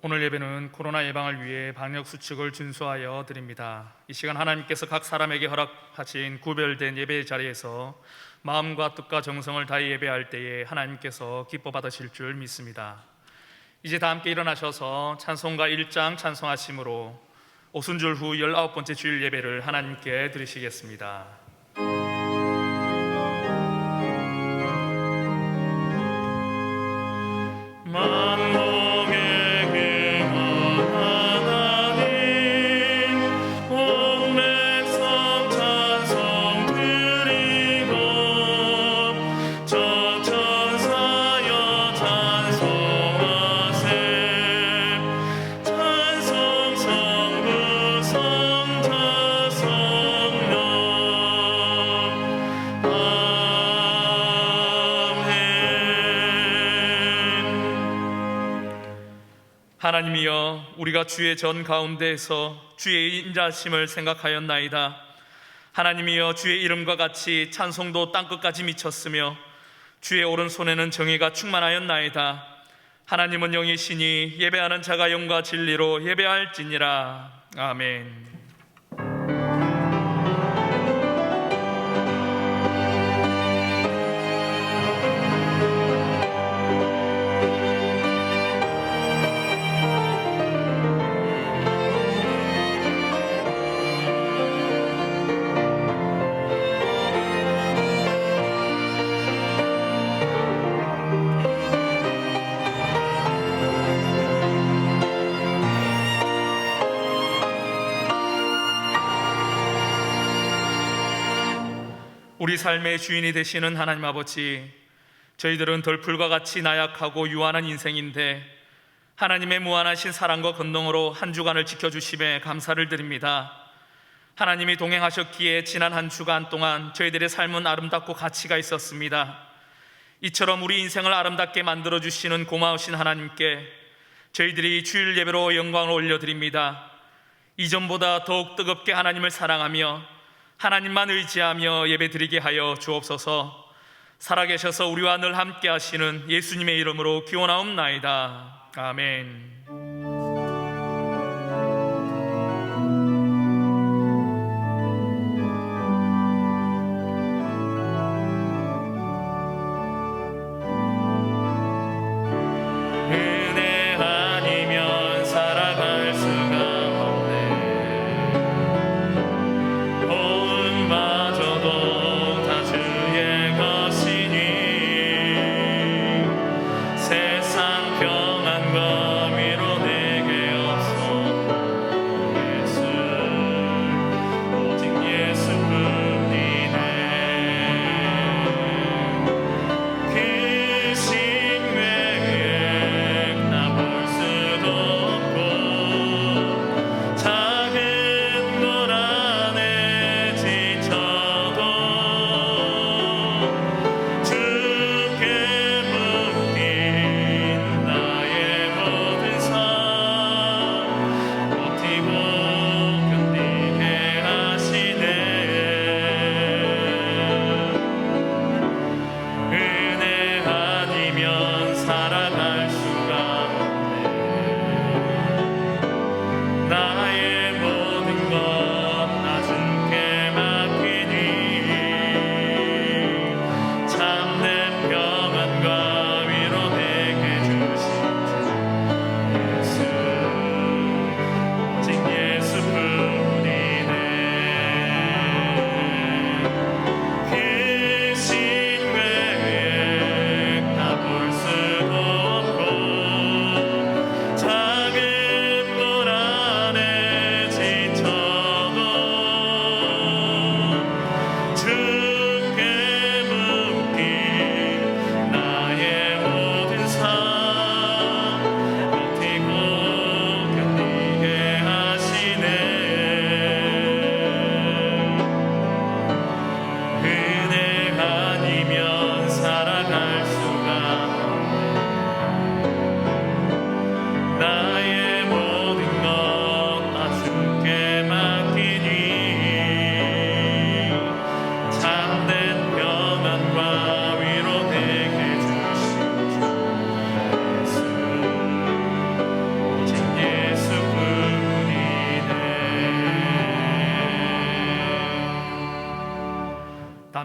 오늘 예배는 코로나 예방을 위해 방역수칙을 준수하여 드립니다. 이 시간 하나님께서 각 사람에게 허락하신 구별된 예배 자리에서 마음과 뜻과 정성을 다해 예배할 때에 하나님께서 기뻐 받으실 줄 믿습니다. 이제 다 함께 일어나셔서 찬송가 1장 찬송하심으로 오순절 후 19번째 주일 예배를 하나님께 드리시겠습니다. 하나님이여, 우리가 주의 전 가운데에서 주의 인자하심을 생각하였나이다. 하나님이여, 주의 이름과 같이 찬송도 땅끝까지 미쳤으며 주의 오른손에는 정의가 충만하였나이다. 하나님은 영이시니 예배하는 자가 영과 진리로 예배할지니라. 아멘. 우리 삶의 주인이 되시는 하나님 아버지, 저희들은 덜풀과 같이 나약하고 유한한 인생인데 하나님의 무한하신 사랑과 권능으로 한 주간을 지켜주심에 감사를 드립니다. 하나님이 동행하셨기에 지난 한 주간 동안 저희들의 삶은 아름답고 가치가 있었습니다. 이처럼 우리 인생을 아름답게 만들어주시는 고마우신 하나님께 저희들이 주일 예배로 영광을 올려드립니다. 이전보다 더욱 뜨겁게 하나님을 사랑하며 하나님만 의지하며 예배드리게 하여 주옵소서. 살아계셔서 우리와 늘 함께 하시는 예수님의 이름으로 기원하옵나이다. 아멘. 세상 평안과 위로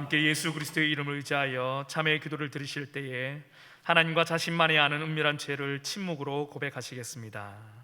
함께 예수 그리스도의 이름을 의지하여 참회의 기도를 드리실 때에 하나님과 자신만이 아는 은밀한 죄를 침묵으로 고백하시겠습니다.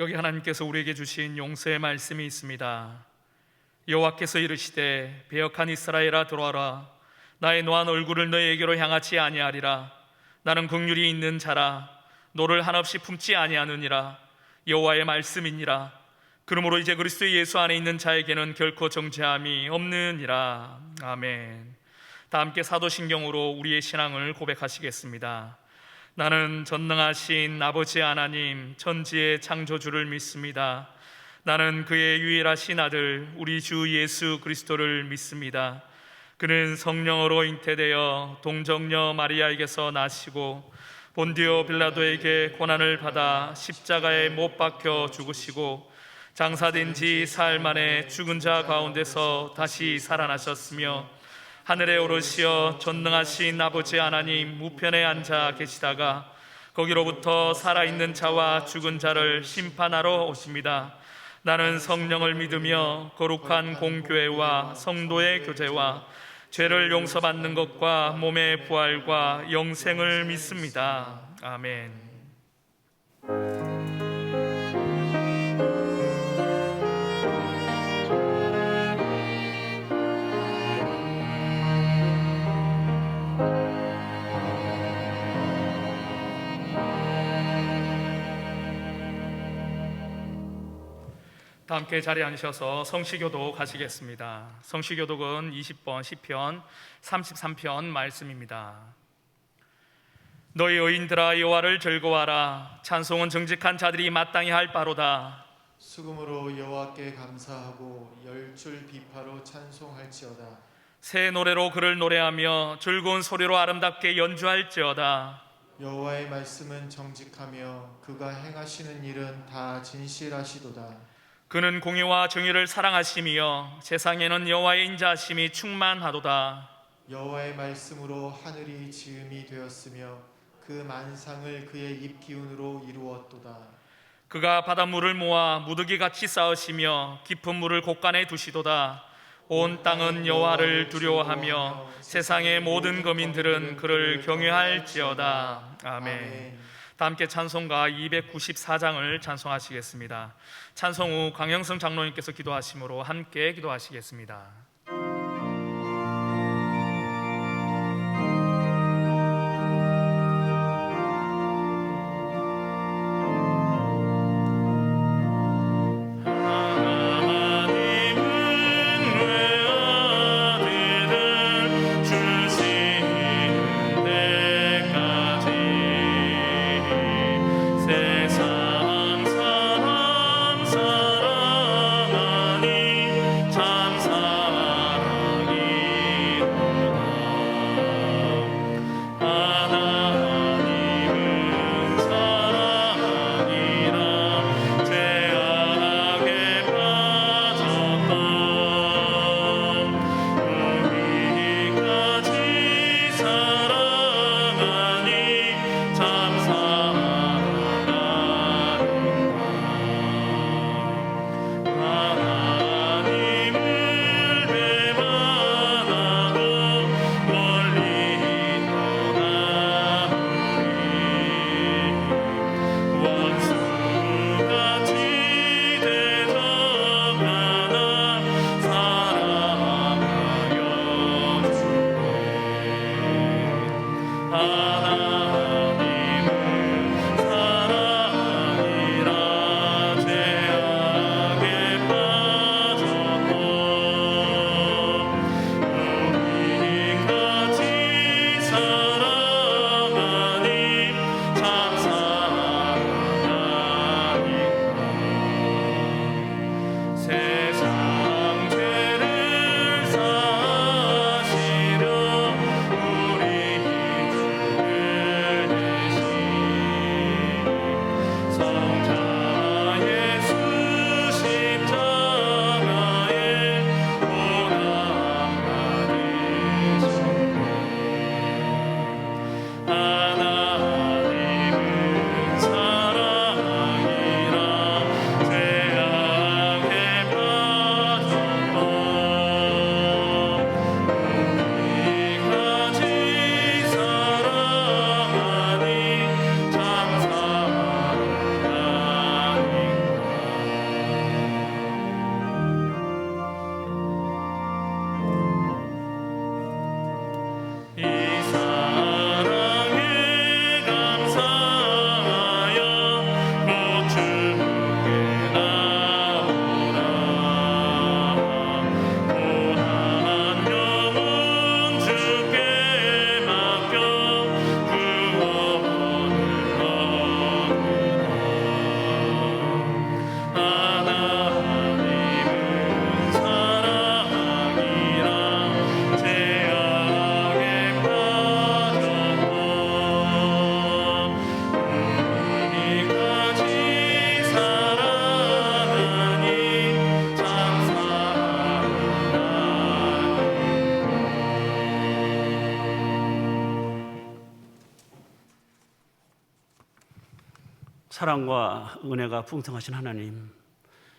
여기 하나님께서 우리에게 주신 용서의 말씀이 있습니다. 여호와께서 이르시되 배역한 이스라엘아 들어와라. 나의 노한 얼굴을 너희에게로 향하지 아니하리라. 나는 긍휼이 있는 자라. 너를 한없이 품지 아니하느니라. 여호와의 말씀이니라. 그러므로 이제 그리스도 예수 안에 있는 자에게는 결코 정죄함이 없느니라. 아멘. 다 함께 사도신경으로 우리의 신앙을 고백하시겠습니다. 나는 전능하신 아버지 하나님 천지의 창조주를 믿습니다. 나는 그의 유일하신 아들 우리 주 예수 그리스도를 믿습니다. 그는 성령으로 잉태되어 동정녀 마리아에게서 나시고 본디오 빌라도에게 고난을 받아 십자가에 못 박혀 죽으시고 장사된 지 사흘 만에 죽은 자 가운데서 다시 살아나셨으며 하늘에 오르시어 전능하신 아버지 하나님 우편에 앉아 계시다가 거기로부터 살아있는 자와 죽은 자를 심판하러 오십니다. 나는 성령을 믿으며 거룩한 공교회와 성도의 교제와 죄를 용서받는 것과 몸의 부활과 영생을 믿습니다. 아멘. 다 함께 자리에 앉으셔서 성시교독 하시겠습니다. 성시교독은 20번 시편 33편 말씀입니다. 너희 의인들아 여호와를 즐거워하라. 찬송은 정직한 자들이 마땅히 할 바로다. 수금으로 여호와께 감사하고 열줄 비파로 찬송할지어다. 새 노래로 그를 노래하며 즐거운 소리로 아름답게 연주할지어다. 여호와의 말씀은 정직하며 그가 행하시는 일은 다 진실하시도다. 그는 공의와 정의를 사랑하시며 세상에는 여호와의 인자하심이 충만하도다. 여호와의 말씀으로 하늘이 지음이 되었으며 그 만상을 그의 입 기운으로 이루었도다. 그가 바닷물을 모아 무더기같이 쌓으시며 깊은 물을 곳간에 두시도다. 온 땅은 여호와를 두려워하며 세상의 모든 거민들은 그를 경외할지어다. 아멘. 다 함께 찬송가 294장을 찬송하시겠습니다. 찬송 후 강영성 장로님께서 기도하심으로 함께 기도하시겠습니다. 참 사랑하니 사랑과 은혜가 풍성하신 하나님,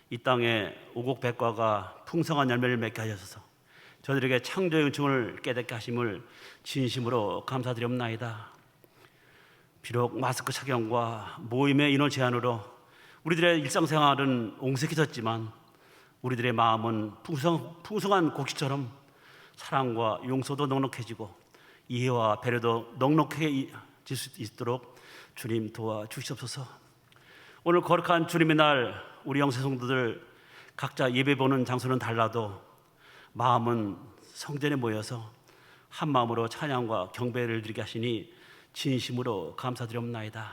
이 땅에 오곡백과가 풍성한 열매를 맺게 하셔서 저들에게 창조의 은총을 깨닫게 하심을 진심으로 감사드리옵나이다. 비록 마스크 착용과 모임의 인원 제한으로 우리들의 일상생활은 옹색해졌지만 우리들의 마음은 풍성한 곡식처럼 사랑과 용서도 넉넉해지고 이해와 배려도 넉넉해질 수 있도록 주님 도와주시옵소서. 오늘 거룩한 주님의 날, 우리 영세 성도들 각자 예배 보는 장소는 달라도 마음은 성전에 모여서 한 마음으로 찬양과 경배를 드리게 하시니 진심으로 감사드리옵나이다.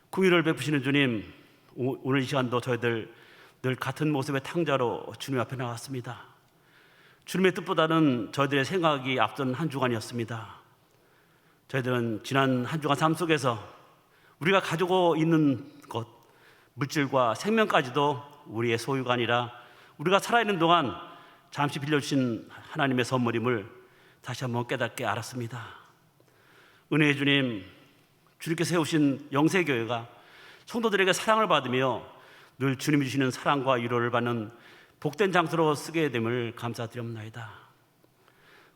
긍휼을 베푸시는 주님, 오늘 이 시간도 저희들 늘 같은 모습의 탕자로 주님 앞에 나왔습니다. 주님의 뜻보다는 저희들의 생각이 앞선 한 주간이었습니다. 저희들은 지난 한 주간 삶 속에서 우리가 가지고 있는 것, 물질과 생명까지도 우리의 소유가 아니라 우리가 살아있는 동안 잠시 빌려주신 하나님의 선물임을 다시 한번 깨닫게 알았습니다. 은혜의 주님, 주님께서 세우신 영세교회가 성도들에게 사랑을 받으며 늘 주님이 주시는 사랑과 위로를 받는 복된 장소로 쓰게 됨을 감사드립니다.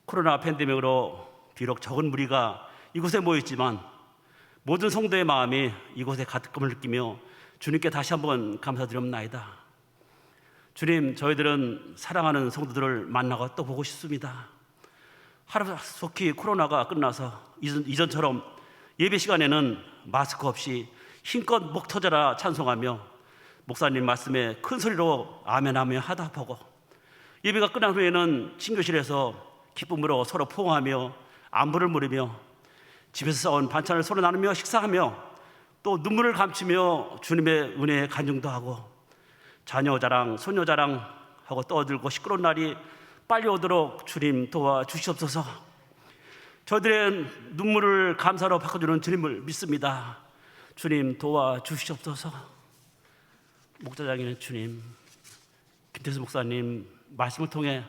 코로나 팬데믹으로 비록 적은 무리가 이곳에 모였지만 모든 성도의 마음이 이곳에 가득함을 느끼며 주님께 다시 한번 감사드립니다. 주님, 저희들은 사랑하는 성도들을 만나고 또 보고 싶습니다. 하루속히 코로나가 끝나서 이전처럼 예배 시간에는 마스크 없이 힘껏 목 터져라 찬송하며 목사님 말씀에 큰 소리로 아멘하며 하답하고 예배가 끝난 후에는 친교실에서 기쁨으로 서로 포옹하며 안부를 물으며 집에서 싸온 반찬을 서로 나누며 식사하며 또 눈물을 감추며 주님의 은혜에 간증도 하고 자녀 자랑, 손녀 자랑하고 떠들고 시끄러운 날이 빨리 오도록 주님 도와주시옵소서. 저희들의 눈물을 감사로 바꿔주는 주님을 믿습니다. 주님 도와주시옵소서. 목자장이는 주님, 김태수 목사님 말씀을 통해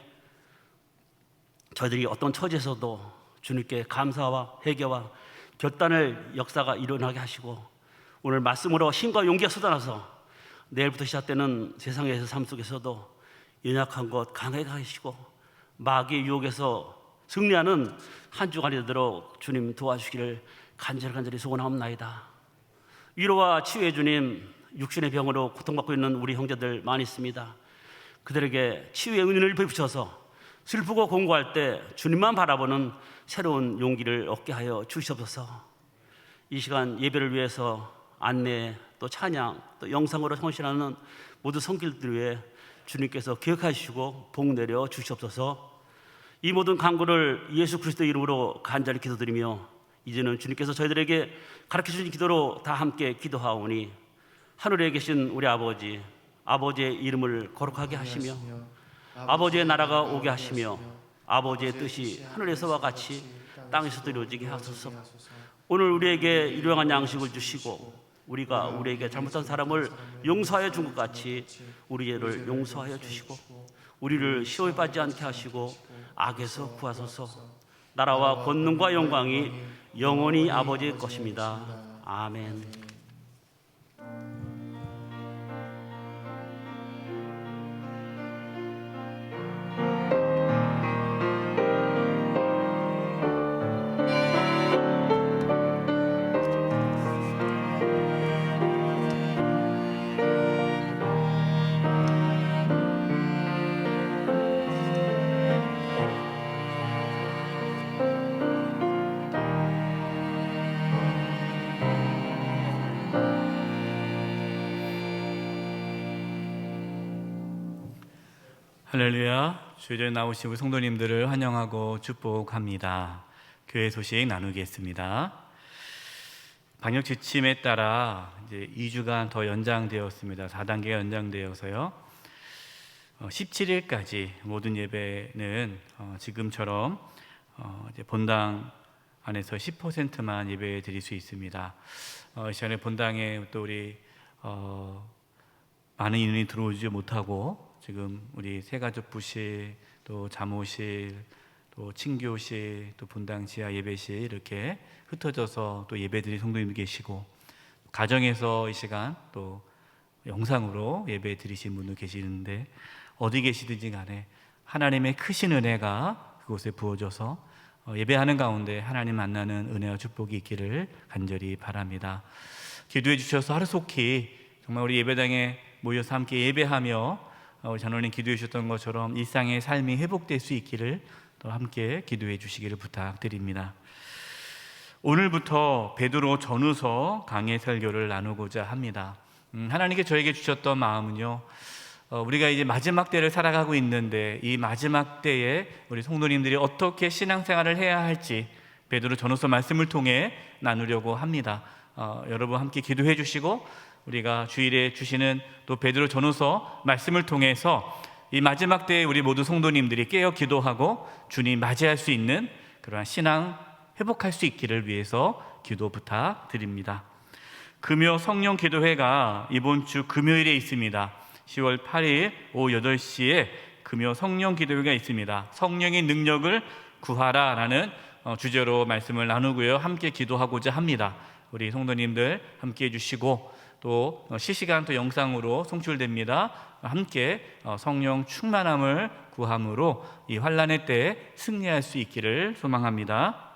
저희들이 어떤 처지에서도 주님께 감사와 회개와 결단을 역사가 일어나게 하시고 오늘 말씀으로 힘과 용기가 쏟아나서 내일부터 시작되는 세상에서 삶 속에서도 연약한 것 강하게 하시고 마귀의 유혹에서 승리하는 한 주간이 되도록 주님 도와주시기를 간절히 소원하옵나이다. 위로와 치유의 주님, 육신의 병으로 고통받고 있는 우리 형제들 많이 있습니다. 그들에게 치유의 은혜를 베푸셔서 슬프고 공고할 때 주님만 바라보는 새로운 용기를 얻게 하여 주시옵소서. 이 시간 예배를 위해서 안내, 또 찬양, 또 영상으로 헌신하는 모든 성길들 위해 주님께서 기억하시고 복 내려 주시옵소서. 이 모든 간구를 예수 그리스도의 이름으로 간절히 기도드리며 이제는 주님께서 저희들에게 가르쳐주신 기도로 다 함께 기도하오니 하늘에 계신 우리 아버지, 아버지의 이름을 거룩하게 하시며 아버지의 나라가 오게 하시며 아버지의 뜻이 하늘에서와 같이 땅에서도 이루어지게 하소서. 오늘 우리에게 일용할 양식을 주시고 우리가 우리에게 잘못한 사람을 용서하여 준 것 같이 우리 죄를 용서하여 주시고 우리를 시험에 빠지지 않게 하시고 악에서 구하소서. 나라와 권능과 영광이 영원히 아버지의 것입니다. 아멘. 할렐루야. 주일에 나오신 우리 성도님들을 환영하고 축복합니다. 교회 소식 나누겠습니다. 방역 지침에 따라 이제 2주간 더 연장되었습니다. 4단계가 연장되어서요. 17일까지 모든 예배는 지금처럼 이제 본당 안에서 10%만 예배 드릴 수 있습니다. 이 시간에 본당에 또 우리 많은 인원이 들어오지 못하고 지금 우리 새가족 부실, 또 자모실, 또 친교실, 또 본당 지하 예배실 이렇게 흩어져서 또 예배드린 성도님들 계시고 가정에서 이 시간 또 영상으로 예배 드리신 분도 계시는데 어디 계시든지 간에 하나님의 크신 은혜가 그곳에 부어져서 예배하는 가운데 하나님 만나는 은혜와 축복이 있기를 간절히 바랍니다. 기도해 주셔서 하루속히 정말 우리 예배당에 모여서 함께 예배하며 우리 장로님 기도해 주셨던 것처럼 일상의 삶이 회복될 수 있기를 또 함께 기도해 주시기를 부탁드립니다. 오늘부터 베드로 전후서 강해 설교를 나누고자 합니다. 하나님께 저에게 주셨던 마음은요, 우리가 이제 마지막 때를 살아가고 있는데 이 마지막 때에 우리 성도님들이 어떻게 신앙생활을 해야 할지 베드로 전후서 말씀을 통해 나누려고 합니다. 여러분 함께 기도해 주시고 우리가 주일에 주시는 또 베드로 전후서 말씀을 통해서 이 마지막 때에 우리 모두 성도님들이 깨어 기도하고 주님 맞이할 수 있는 그러한 신앙 회복할 수 있기를 위해서 기도 부탁드립니다. 금요 성령 기도회가 이번 주 금요일에 있습니다. 10월 8일 오후 8시에 금요 성령 기도회가 있습니다. 성령의 능력을 구하라 라는 주제로 말씀을 나누고요, 함께 기도하고자 합니다. 우리 성도님들 함께 해주시고 또 실시간 또 영상으로 송출됩니다. 함께 성령 충만함을 구함으로 이 환난의 때에 승리할 수 있기를 소망합니다.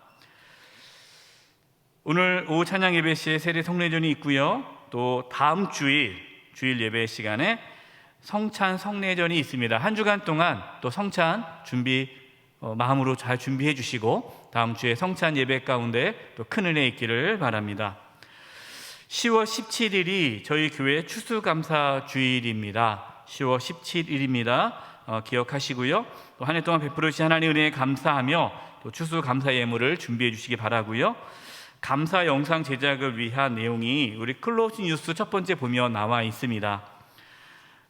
오늘 오후 찬양 예배 시에 세례 성례전이 있고요, 또 다음 주일 예배 시간에 성찬 성례전이 있습니다. 한 주간 동안 또 성찬 준비 마음으로 잘 준비해 주시고 다음 주에 성찬 예배 가운데 또 큰 은혜 있기를 바랍니다. 10월 17일이 저희 교회 추수감사 주일입니다. 10월 17일입니다. 기억하시고요. 또 한 해 동안 베풀으신 하나님의 은혜에 감사하며 또 추수감사 예물을 준비해 주시기 바라고요. 감사 영상 제작을 위한 내용이 우리 클로즈 뉴스 첫 번째 보면 나와 있습니다.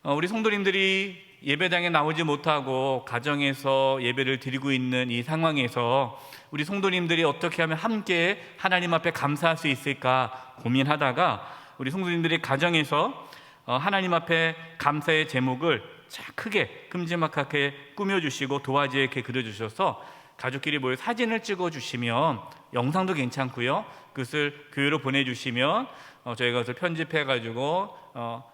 우리 성도님들이 예배당에 나오지 못하고 가정에서 예배를 드리고 있는 이 상황에서 우리 성도님들이 어떻게 하면 함께 하나님 앞에 감사할 수 있을까 고민하다가 우리 성도님들이 가정에서 하나님 앞에 감사의 제목을 크게 큼지막하게 꾸며주시고 도화지에 이렇게 그려주셔서 가족끼리 모여 사진을 찍어주시면 영상도 괜찮고요, 그것을 교회로 보내주시면 저희가 그것을 편집해가지고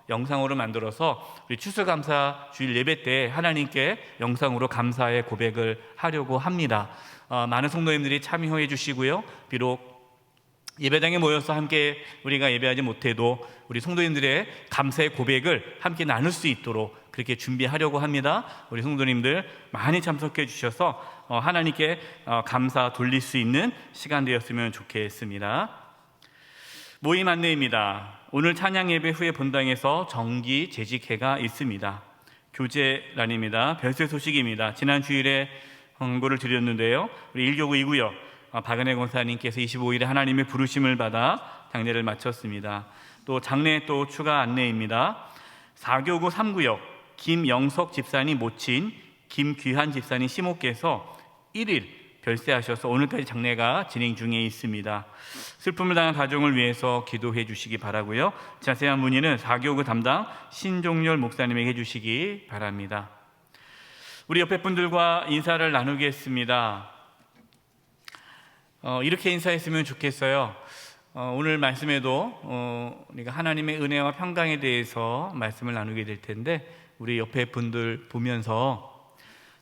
영상으로 만들어서 우리 추수감사 주일 예배 때 하나님께 영상으로 감사의 고백을 하려고 합니다. 많은 성도님들이 참여해 주시고요, 비록 예배당에 모여서 함께 우리가 예배하지 못해도 우리 성도님들의 감사의 고백을 함께 나눌 수 있도록 그렇게 준비하려고 합니다. 우리 성도님들 많이 참석해 주셔서 하나님께 감사 돌릴 수 있는 시간 되었으면 좋겠습니다. 모임 안내입니다. 오늘 찬양 예배 후에 본당에서 정기 재직회가 있습니다. 교제란입니다. 별세 소식입니다. 지난 주일에 홍보를 드렸는데요, 우리 1교구 2구역 박은혜 권사님께서 25일에 하나님의 부르심을 받아 장례를 마쳤습니다. 또 장례 또 추가 안내입니다. 4교구 3구역 김영석 집사님 모친 김귀한 집사님 시모께서 1일 별세하셔서 오늘까지 장례가 진행 중에 있습니다. 슬픔을 당한 가족을 위해서 기도해 주시기 바라고요. 자세한 문의는 4교구 담당 신종렬 목사님에게 해주시기 바랍니다. 우리 옆에 분들과 인사를 나누겠습니다. 이렇게 인사했으면 좋겠어요. 오늘 말씀에도 우리가 하나님의 은혜와 평강에 대해서 말씀을 나누게 될 텐데 우리 옆에 분들 보면서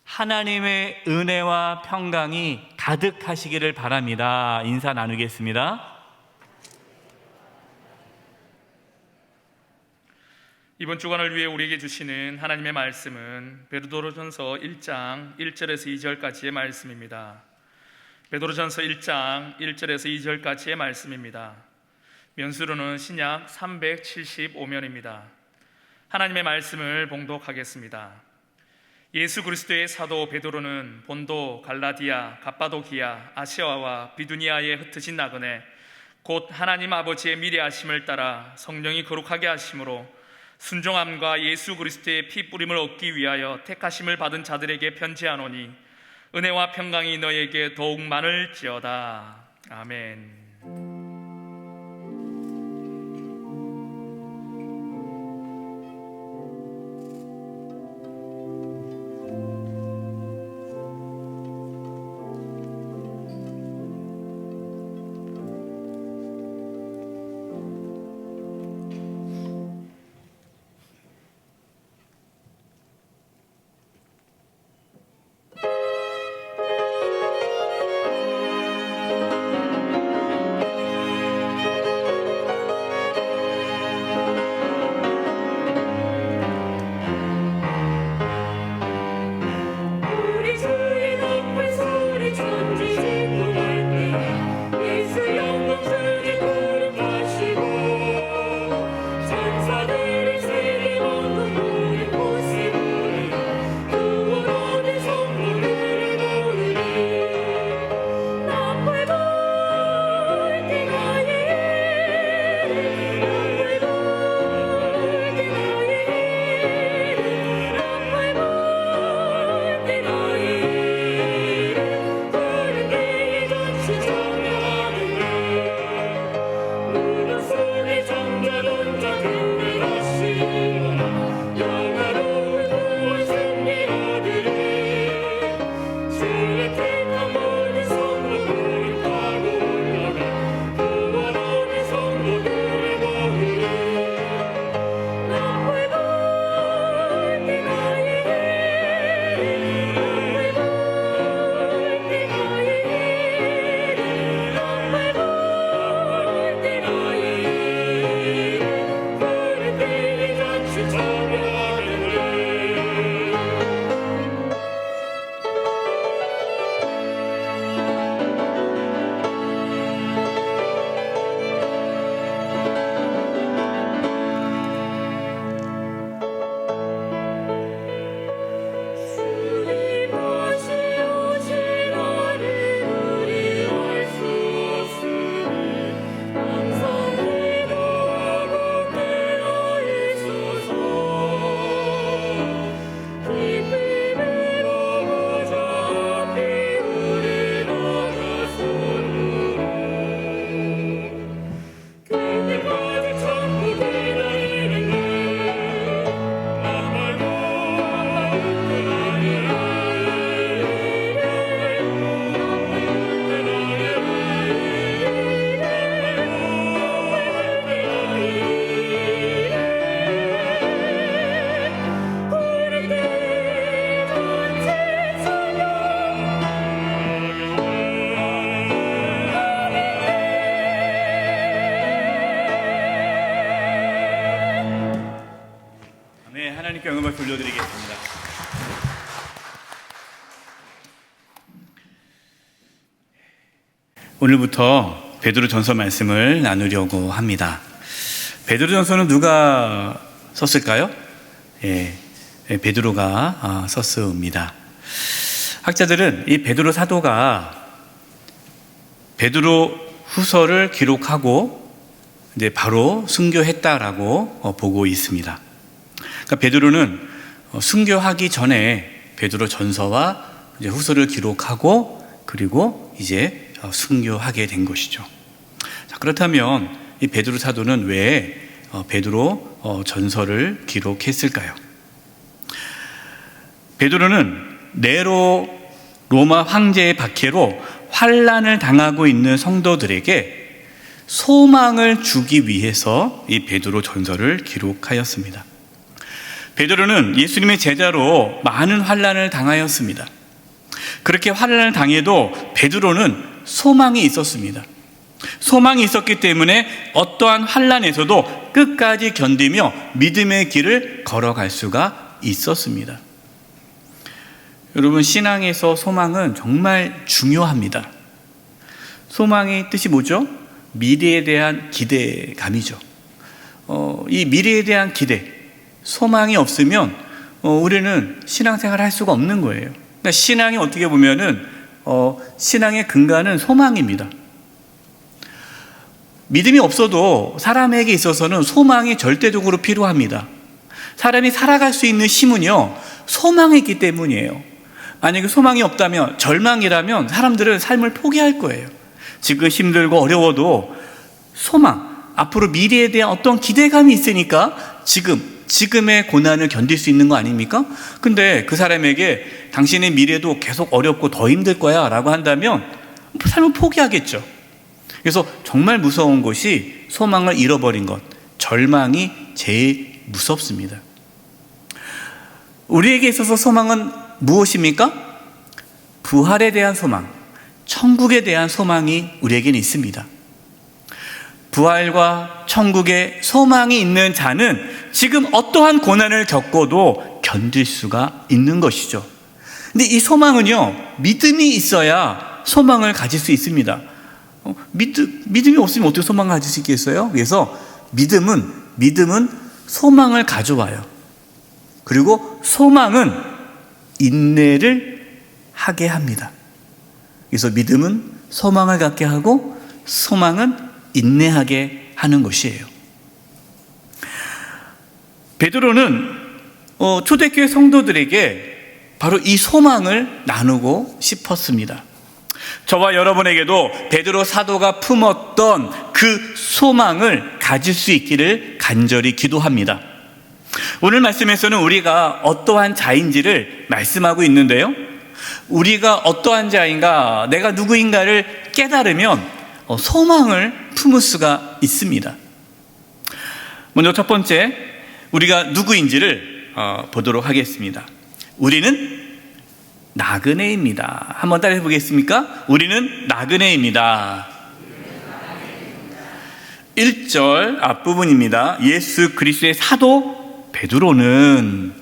하나님의 은혜와 평강이 가득하시기를 바랍니다. 인사 나누겠습니다. 이번 주간을 위해 우리에게 주시는 하나님의 말씀은 베드로전서 1장 1절에서 2절까지의 말씀입니다. 베드로전서 1장 1절에서 2절까지의 말씀입니다. 면수로는 신약 375면입니다. 하나님의 말씀을 봉독하겠습니다. 예수 그리스도의 사도 베드로는 본도, 갈라디아, 갑바도기아, 아시아와 비두니아에 흩어진 나그네 곧 하나님 아버지의 미래하심을 따라 성령이 거룩하게 하심으로 순종함과 예수 그리스도의 피 뿌림을 얻기 위하여 택하심을 받은 자들에게 편지하노니 은혜와 평강이 너에게 더욱 많을지어다. 아멘. 하나님께 영광을 돌려드리겠습니다. 오늘부터 베드로전서 말씀을 나누려고 합니다. 베드로전서는 누가 썼을까요? 베드로가 썼습니다. 학자들은 이 베드로 사도가 베드로 후서를 기록하고 이제 바로 순교했다라고 보고 있습니다. 그러니까 베드로는 순교하기 전에 베드로 전서와 이제 후서를 기록하고 그리고 이제 순교하게 된 것이죠. 자, 그렇다면 이 베드로 사도는 왜 베드로 전서를 기록했을까요? 베드로는 네로 로마 황제의 박해로 환난을 당하고 있는 성도들에게 소망을 주기 위해서 이 베드로 전서를 기록하였습니다. 베드로는 예수님의 제자로 많은 환난을 당하였습니다. 그렇게 환난을 당해도 베드로는 소망이 있었습니다. 소망이 있었기 때문에 어떠한 환난에서도 끝까지 견디며 믿음의 길을 걸어갈 수가 있었습니다. 여러분, 신앙에서 소망은 정말 중요합니다. 소망의 뜻이 뭐죠? 미래에 대한 기대감이죠. 이 미래에 대한 기대, 소망이 없으면 우리는 신앙생활을 할 수가 없는 거예요. 그러니까 신앙이 어떻게 보면은 신앙의 근간은 소망입니다. 믿음이 없어도 사람에게 있어서는 소망이 절대적으로 필요합니다. 사람이 살아갈 수 있는 힘은요, 소망이 있기 때문이에요. 만약에 소망이 없다면, 절망이라면 사람들은 삶을 포기할 거예요. 지금 힘들고 어려워도 소망, 앞으로 미래에 대한 어떤 기대감이 있으니까 지금의 고난을 견딜 수 있는 거 아닙니까? 근데 그 사람에게 당신의 미래도 계속 어렵고 더 힘들 거야 라고 한다면 삶을 포기하겠죠. 그래서 정말 무서운 것이 소망을 잃어버린 것, 절망이 제일 무섭습니다. 우리에게 있어서 소망은 무엇입니까? 부활에 대한 소망, 천국에 대한 소망이 우리에게는 있습니다. 부활과 천국에 소망이 있는 자는 지금 어떠한 고난을 겪어도 견딜 수가 있는 것이죠. 근데 이 소망은요, 믿음이 있어야 소망을 가질 수 있습니다. 믿음이 없으면 어떻게 소망을 가질 수 있겠어요? 그래서 믿음은 소망을 가져와요. 그리고 소망은 인내를 하게 합니다. 그래서 믿음은 소망을 갖게 하고 소망은 인내하게 하는 것이에요. 베드로는 초대교회 성도들에게 바로 이 소망을 나누고 싶었습니다. 저와 여러분에게도 베드로 사도가 품었던 그 소망을 가질 수 있기를 간절히 기도합니다. 오늘 말씀에서는 우리가 어떠한 자인지를 말씀하고 있는데요, 우리가 어떠한 자인가, 내가 누구인가를 깨달으면 소망을 품을 수가 있습니다. 먼저 첫 번째, 우리가 누구인지를 보도록 하겠습니다. 우리는 나그네입니다. 한번 따라해 보겠습니까? 우리는 나그네입니다. 1절 앞부분입니다. 예수 그리스도의 사도 베드로는,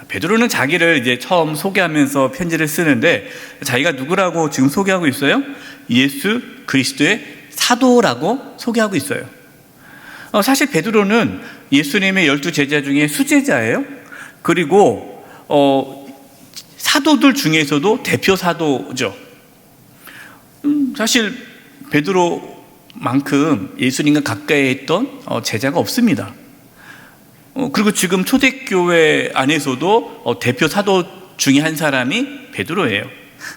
베드로는 자기를 이제 처음 소개하면서 편지를 쓰는데 자기가 누구라고 지금 소개하고 있어요? 예수 그리스도의 사도라고 소개하고 있어요. 사실 베드로는 예수님의 12제자 중에 수제자예요. 그리고 사도들 중에서도 대표 사도죠. 사실 베드로만큼 예수님과 가까이 했던 제자가 없습니다. 그리고 지금 초대교회 안에서도 대표 사도 중에 한 사람이 베드로예요.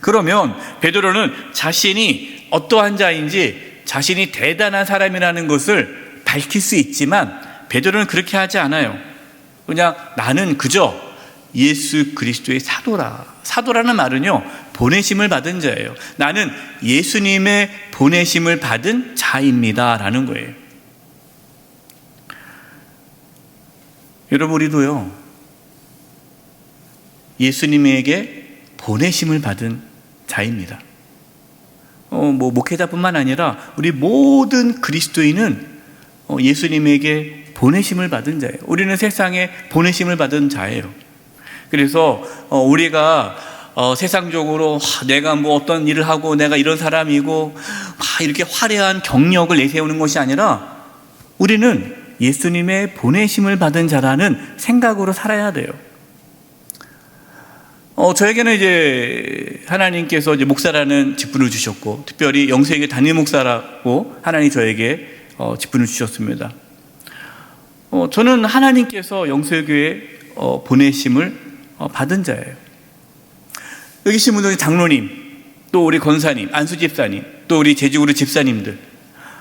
그러면 베드로는 자신이 어떠한 자인지, 자신이 대단한 사람이라는 것을 밝힐 수 있지만 베드로는 그렇게 하지 않아요. 그냥 나는 그저 예수 그리스도의 사도라는 말은요, 보내심을 받은 자예요. 나는 예수님의 보내심을 받은 자입니다 라는 거예요. 여러분, 우리도요, 예수님에게 보내심을 받은 자입니다. 목회자뿐만 아니라 우리 모든 그리스도인은 예수님에게 보내심을 받은 자예요. 우리는 세상에 보내심을 받은 자예요. 그래서 우리가 세상적으로 내가 뭐 어떤 일을 하고 내가 이런 사람이고 막 이렇게 화려한 경력을 내세우는 것이 아니라 우리는 예수님의 보내심을 받은 자라는 생각으로 살아야 돼요. 저에게는 이제 하나님께서 이제 목사라는 직분을 주셨고, 특별히 영세교회 담임 목사라고 하나님 저에게 직분을 주셨습니다. 저는 하나님께서 영세교회 보내심을 받은 자예요. 여기 계신 분들, 장로님, 또 우리 권사님, 안수 집사님, 또 우리 제주우리 집사님들,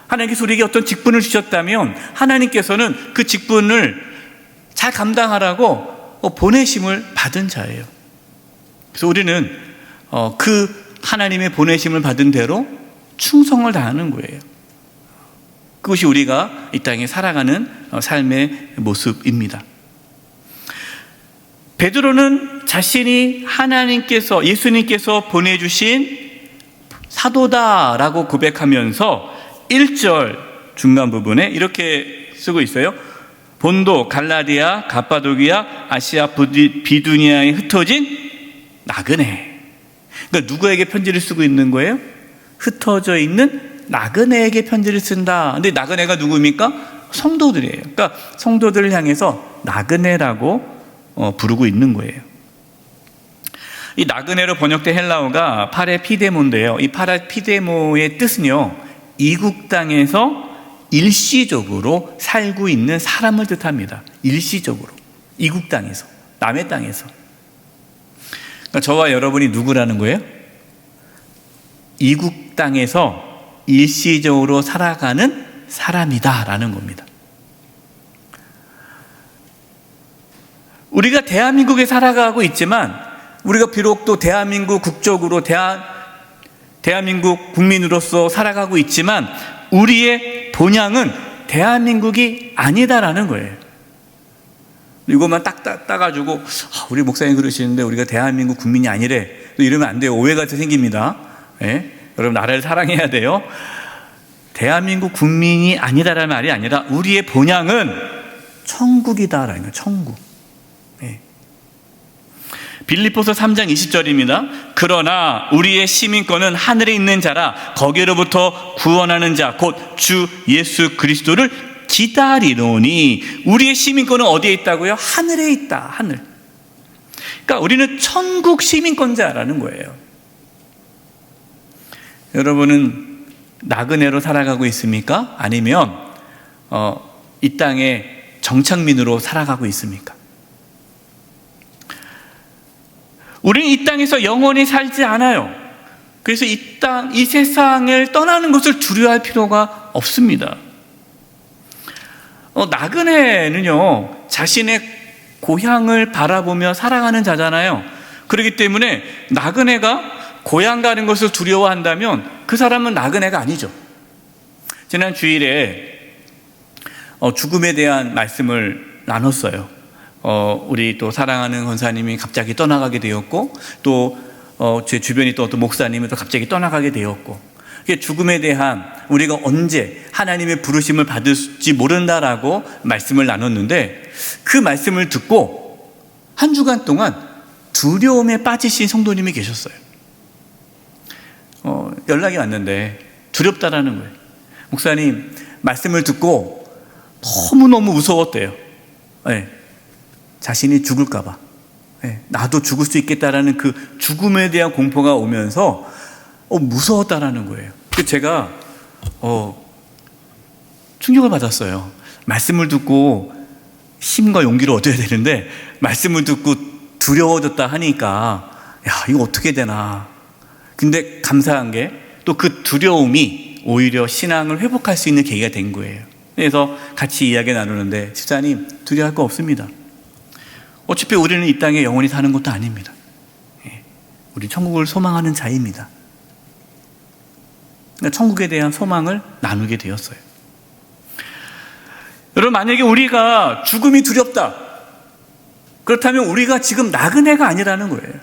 하나님께서 우리에게 어떤 직분을 주셨다면 하나님께서는 그 직분을 잘 감당하라고 보내심을 받은 자예요. 그래서 우리는 그 하나님의 보내심을 받은 대로 충성을 다하는 거예요. 그것이 우리가 이 땅에 살아가는 삶의 모습입니다. 베드로는 자신이 예수님께서 보내주신 사도다라고 고백하면서 1절 중간 부분에 이렇게 쓰고 있어요. 본도, 갈라디아, 갑바도기아, 아시아 비두니아에 흩어진 나그네. 그러니까 누구에게 편지를 쓰고 있는 거예요? 흩어져 있는 나그네에게 편지를 쓴다. 근데 나그네가 누구입니까? 성도들이에요. 그러니까 성도들을 향해서 나그네라고 부르고 있는 거예요. 이 나그네로 번역된 헬라어가 파레피데모인데요. 이 파레피데모의 뜻은요, 이국 땅에서 일시적으로 살고 있는 사람을 뜻합니다. 일시적으로. 이국 땅에서, 남의 땅에서. 그러니까 저와 여러분이 누구라는 거예요? 이국 땅에서 일시적으로 살아가는 사람이다라는 겁니다. 우리가 대한민국에 살아가고 있지만, 우리가 비록 또 대한민국 국적으로 대한민국 국민으로서 살아가고 있지만, 우리의 본향은 대한민국이 아니다라는 거예요. 이것만 딱 따가지고 우리 목사님 그러시는데 우리가 대한민국 국민이 아니래, 또 이러면 안 돼요. 오해가 생깁니다. 예? 여러분, 나라를 사랑해야 돼요. 대한민국 국민이 아니다라는 말이 아니라 우리의 본향은 천국이다라는 거예요. 천국. 예. 빌립보서 3장 20절입니다. 그러나 우리의 시민권은 하늘에 있는 자라 거기로부터 구원하는 자 곧 주 예수 그리스도를 기다리노니. 우리의 시민권은 어디에 있다고요? 하늘에 있다. 하늘. 그러니까 우리는 천국 시민권자라는 거예요. 여러분은 나그네로 살아가고 있습니까? 아니면 이 땅에 정착민으로 살아가고 있습니까? 우리는 이 땅에서 영원히 살지 않아요. 그래서 이 세상을 떠나는 것을 두려워할 필요가 없습니다. 나그네는요, 자신의 고향을 바라보며 살아가는 자잖아요. 그렇기 때문에 나그네가 고향 가는 것을 두려워한다면 그 사람은 나그네가 아니죠. 지난 주일에 죽음에 대한 말씀을 나눴어요. 우리 또 사랑하는 권사님이 갑자기 떠나가게 되었고, 또 제 주변에 또 어떤 목사님이 또 갑자기 떠나가게 되었고, 죽음에 대한 우리가 언제 하나님의 부르심을 받을지 모른다라고 말씀을 나눴는데, 그 말씀을 듣고 한 주간 동안 두려움에 빠지신 성도님이 계셨어요. 연락이 왔는데 두렵다라는 거예요. 목사님, 말씀을 듣고 너무너무 무서웠대요. 네. 자신이 죽을까봐, 네. 나도 죽을 수 있겠다라는 그 죽음에 대한 공포가 오면서 무서웠다라는 거예요. 그래서 제가 충격을 받았어요. 말씀을 듣고 힘과 용기를 얻어야 되는데 말씀을 듣고 두려워졌다 하니까, 야, 이거 어떻게 되나. 근데 감사한 게 또 그 두려움이 오히려 신앙을 회복할 수 있는 계기가 된 거예요. 그래서 같이 이야기 나누는데, 집사님, 두려워할 거 없습니다. 어차피 우리는 이 땅에 영원히 사는 것도 아닙니다. 우리 천국을 소망하는 자입니다. 천국에 대한 소망을 나누게 되었어요. 여러분, 만약에 우리가 죽음이 두렵다, 그렇다면 우리가 지금 나그네가 아니라는 거예요.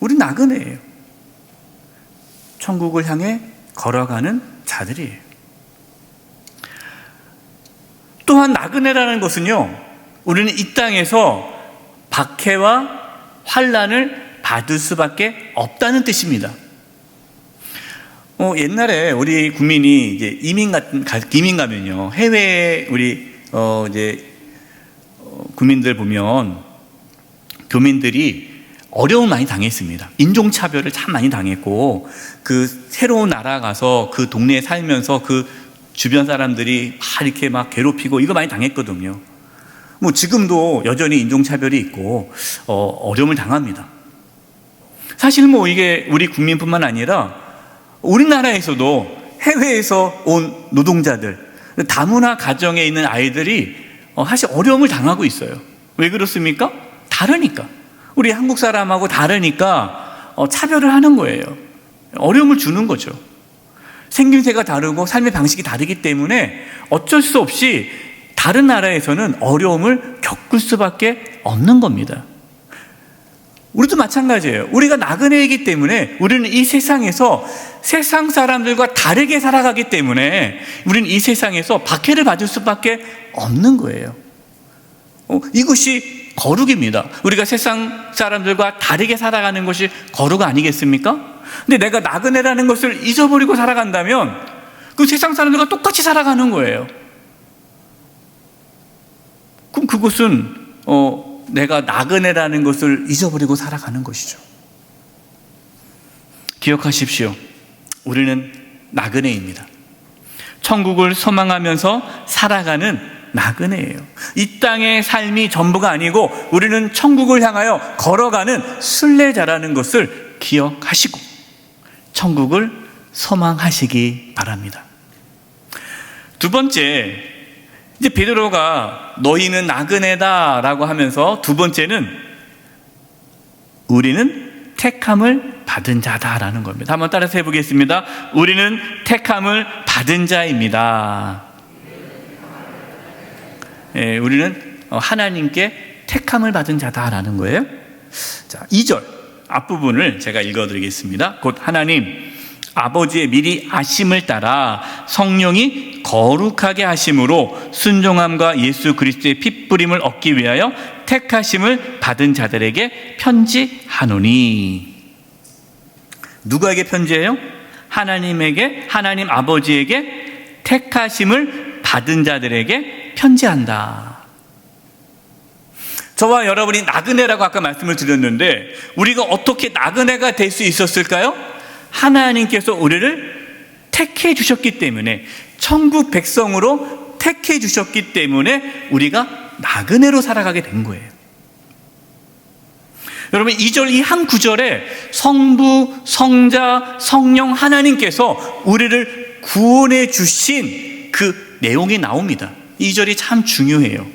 우리 나그네예요. 천국을 향해 걸어가는 자들이에요. 또한 나그네라는 것은요, 우리는 이 땅에서 박해와 환난을 받을 수밖에 없다는 뜻입니다. 옛날에 우리 국민이 이제 이민 가면요, 해외에 우리 국민들 보면 교민들이 어려움 많이 당했습니다. 인종차별을 참 많이 당했고, 그 새로운 나라 가서 그 동네에 살면서 그 주변 사람들이 이렇게 막 괴롭히고 이거 많이 당했거든요. 뭐 지금도 여전히 인종차별이 있고 어려움을 당합니다. 사실 뭐 이게 우리 국민뿐만 아니라 우리나라에서도 해외에서 온 노동자들, 다문화 가정에 있는 아이들이 사실 어려움을 당하고 있어요. 왜 그렇습니까? 다르니까. 우리 한국 사람하고 다르니까 차별을 하는 거예요. 어려움을 주는 거죠. 생김새가 다르고 삶의 방식이 다르기 때문에 어쩔 수 없이 다른 나라에서는 어려움을 겪을 수밖에 없는 겁니다. 우리도 마찬가지예요. 우리가 나그네이기 때문에 우리는 이 세상에서 세상 사람들과 다르게 살아가기 때문에 우리는 이 세상에서 박해를 받을 수밖에 없는 거예요. 이것이 거룩입니다. 우리가 세상 사람들과 다르게 살아가는 것이 거룩 아니겠습니까? 근데 내가 나그네라는 것을 잊어버리고 살아간다면 그 세상 사람들과 똑같이 살아가는 거예요. 그럼 그것은 내가 나그네라는 것을 잊어버리고 살아가는 것이죠. 기억하십시오. 우리는 나그네입니다. 천국을 소망하면서 살아가는 나그네예요. 이 땅의 삶이 전부가 아니고 우리는 천국을 향하여 걸어가는 순례자라는 것을 기억하시고 천국을 소망하시기 바랍니다. 두 번째, 이제 베드로가 너희는 나그네다라고 하면서 두 번째는 우리는 택함을 받은 자다라는 겁니다. 한번 따라서 해보겠습니다. 우리는 택함을 받은 자입니다. 우리는 하나님께 택함을 받은 자다라는 거예요. 자, 2절 앞부분을 제가 읽어드리겠습니다. 곧 하나님 아버지의 미리 아심을 따라 성령이 거룩하게 하심으로 순종함과 예수 그리스도의 핏부림을 얻기 위하여 택하심을 받은 자들에게 편지하노니. 누구에게 편지해요? 하나님에게, 하나님 아버지에게 택하심을 받은 자들에게 편지한다. 저와 여러분이 나그네라고 아까 말씀을 드렸는데 우리가 어떻게 나그네가 될 수 있었을까요? 하나님께서 우리를 택해 주셨기 때문에, 천국 백성으로 택해 주셨기 때문에 우리가 나그네로 살아가게 된 거예요. 여러분, 2절 이 한 구절에 성부, 성자, 성령 하나님께서 우리를 구원해 주신 그 내용이 나옵니다. 2절이 참 중요해요.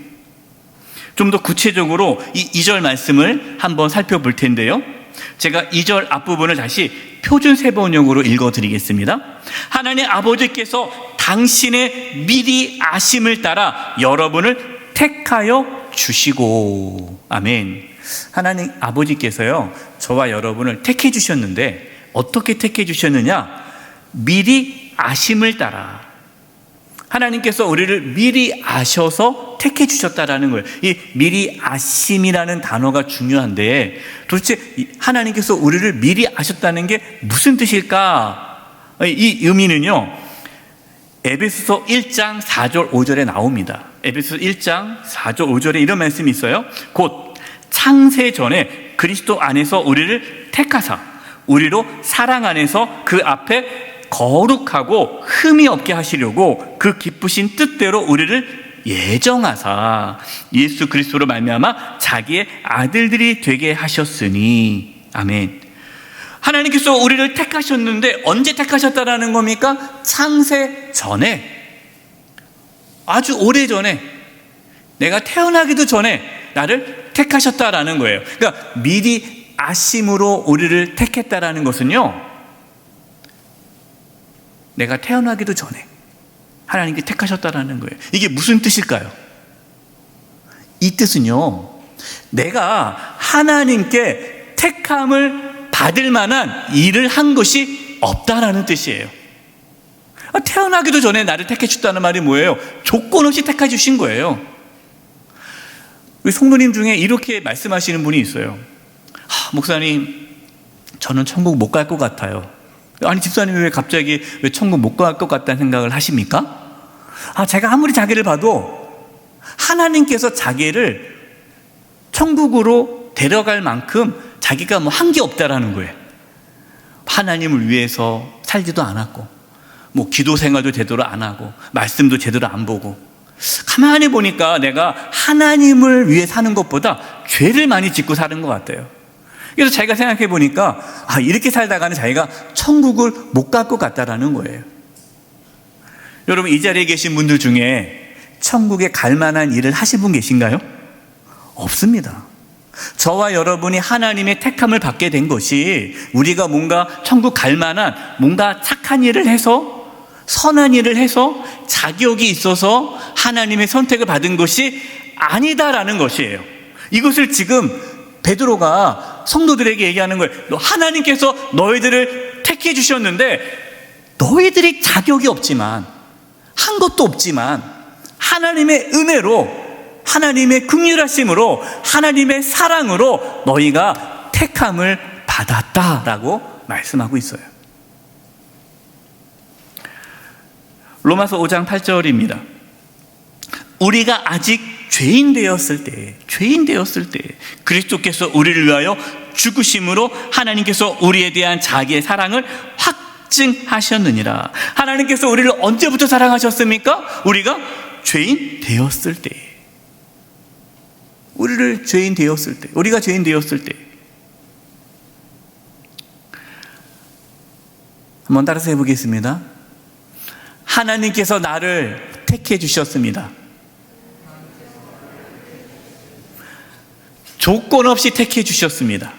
좀 더 구체적으로 이 2절 말씀을 한번 살펴볼 텐데요. 제가 2절 앞부분을 다시 표준 세번역으로 읽어드리겠습니다. 하나님 아버지께서 당신의 미리 아심을 따라 여러분을 택하여 주시고. 아멘. 하나님 아버지께서요, 저와 여러분을 택해 주셨는데 어떻게 택해 주셨느냐? 미리 아심을 따라. 하나님께서 우리를 미리 아셔서 택해 주셨다라는 거예요. 이 미리 아심이라는 단어가 중요한데 도대체 하나님께서 우리를 미리 아셨다는 게 무슨 뜻일까? 이 의미는요, 에베소서 1장 4절 5절에 나옵니다. 에베소서 1장 4절 5절에 이런 말씀이 있어요. 곧 창세 전에 그리스도 안에서 우리를 택하사 우리로 사랑 안에서 그 앞에 거룩하고 흠이 없게 하시려고 그 기쁘신 뜻대로 우리를 예정하사 예수 그리스도로 말미암아 자기의 아들들이 되게 하셨으니. 아멘. 하나님께서 우리를 택하셨는데 언제 택하셨다라는 겁니까? 창세 전에, 아주 오래전에, 내가 태어나기도 전에 나를 택하셨다라는 거예요. 그러니까 미리 아심으로 우리를 택했다라는 것은요, 내가 태어나기도 전에 하나님께 택하셨다라는 거예요. 이게 무슨 뜻일까요? 이 뜻은요, 내가 하나님께 택함을 받을 만한 일을 한 것이 없다라는 뜻이에요. 태어나기도 전에 나를 택해 주셨다는 말이 뭐예요? 조건 없이 택해 주신 거예요. 우리 성도님 중에 이렇게 말씀하시는 분이 있어요. 목사님, 저는 천국 못 갈 것 같아요. 아니, 집사님이 왜 갑자기 왜 천국 못 갈 것 같다는 생각을 하십니까? 제가 아무리 자기를 봐도 하나님께서 자기를 천국으로 데려갈 만큼 자기가 뭐 한 게 없다라는 거예요. 하나님을 위해서 살지도 않았고, 뭐 기도 생활도 제대로 안 하고, 말씀도 제대로 안 보고, 가만히 보니까 내가 하나님을 위해 사는 것보다 죄를 많이 짓고 사는 것 같아요. 그래서 자기가 생각해 보니까 이렇게 살다가는 자기가 천국을 못 갈 것 같다라는 거예요. 여러분, 이 자리에 계신 분들 중에 천국에 갈 만한 일을 하신 분 계신가요? 없습니다. 저와 여러분이 하나님의 택함을 받게 된 것이 우리가 뭔가 천국 갈 만한 뭔가 착한 일을 해서, 선한 일을 해서, 자격이 있어서 하나님의 선택을 받은 것이 아니다라는 것이에요. 이것을 지금 베드로가 성도들에게 얘기하는 거예요. 하나님께서 너희들을 택해 주셨는데 너희들이 자격이 없지만, 한 것도 없지만 하나님의 은혜로, 하나님의 긍휼하심으로, 하나님의 사랑으로 너희가 택함을 받았다라고 말씀하고 있어요. 로마서 5장 8절입니다. 우리가 아직 죄인 되었을 때 그리스도께서 우리를 위하여 죽으심으로 하나님께서 우리에 대한 자기의 사랑을 확증하셨느니라. 하나님께서 우리를 언제부터 사랑하셨습니까? 우리가 죄인 되었을 때. 우리가 죄인 되었을 때. 한번 따라서 해보겠습니다. 하나님께서 나를 택해 주셨습니다. 조건 없이 택해 주셨습니다.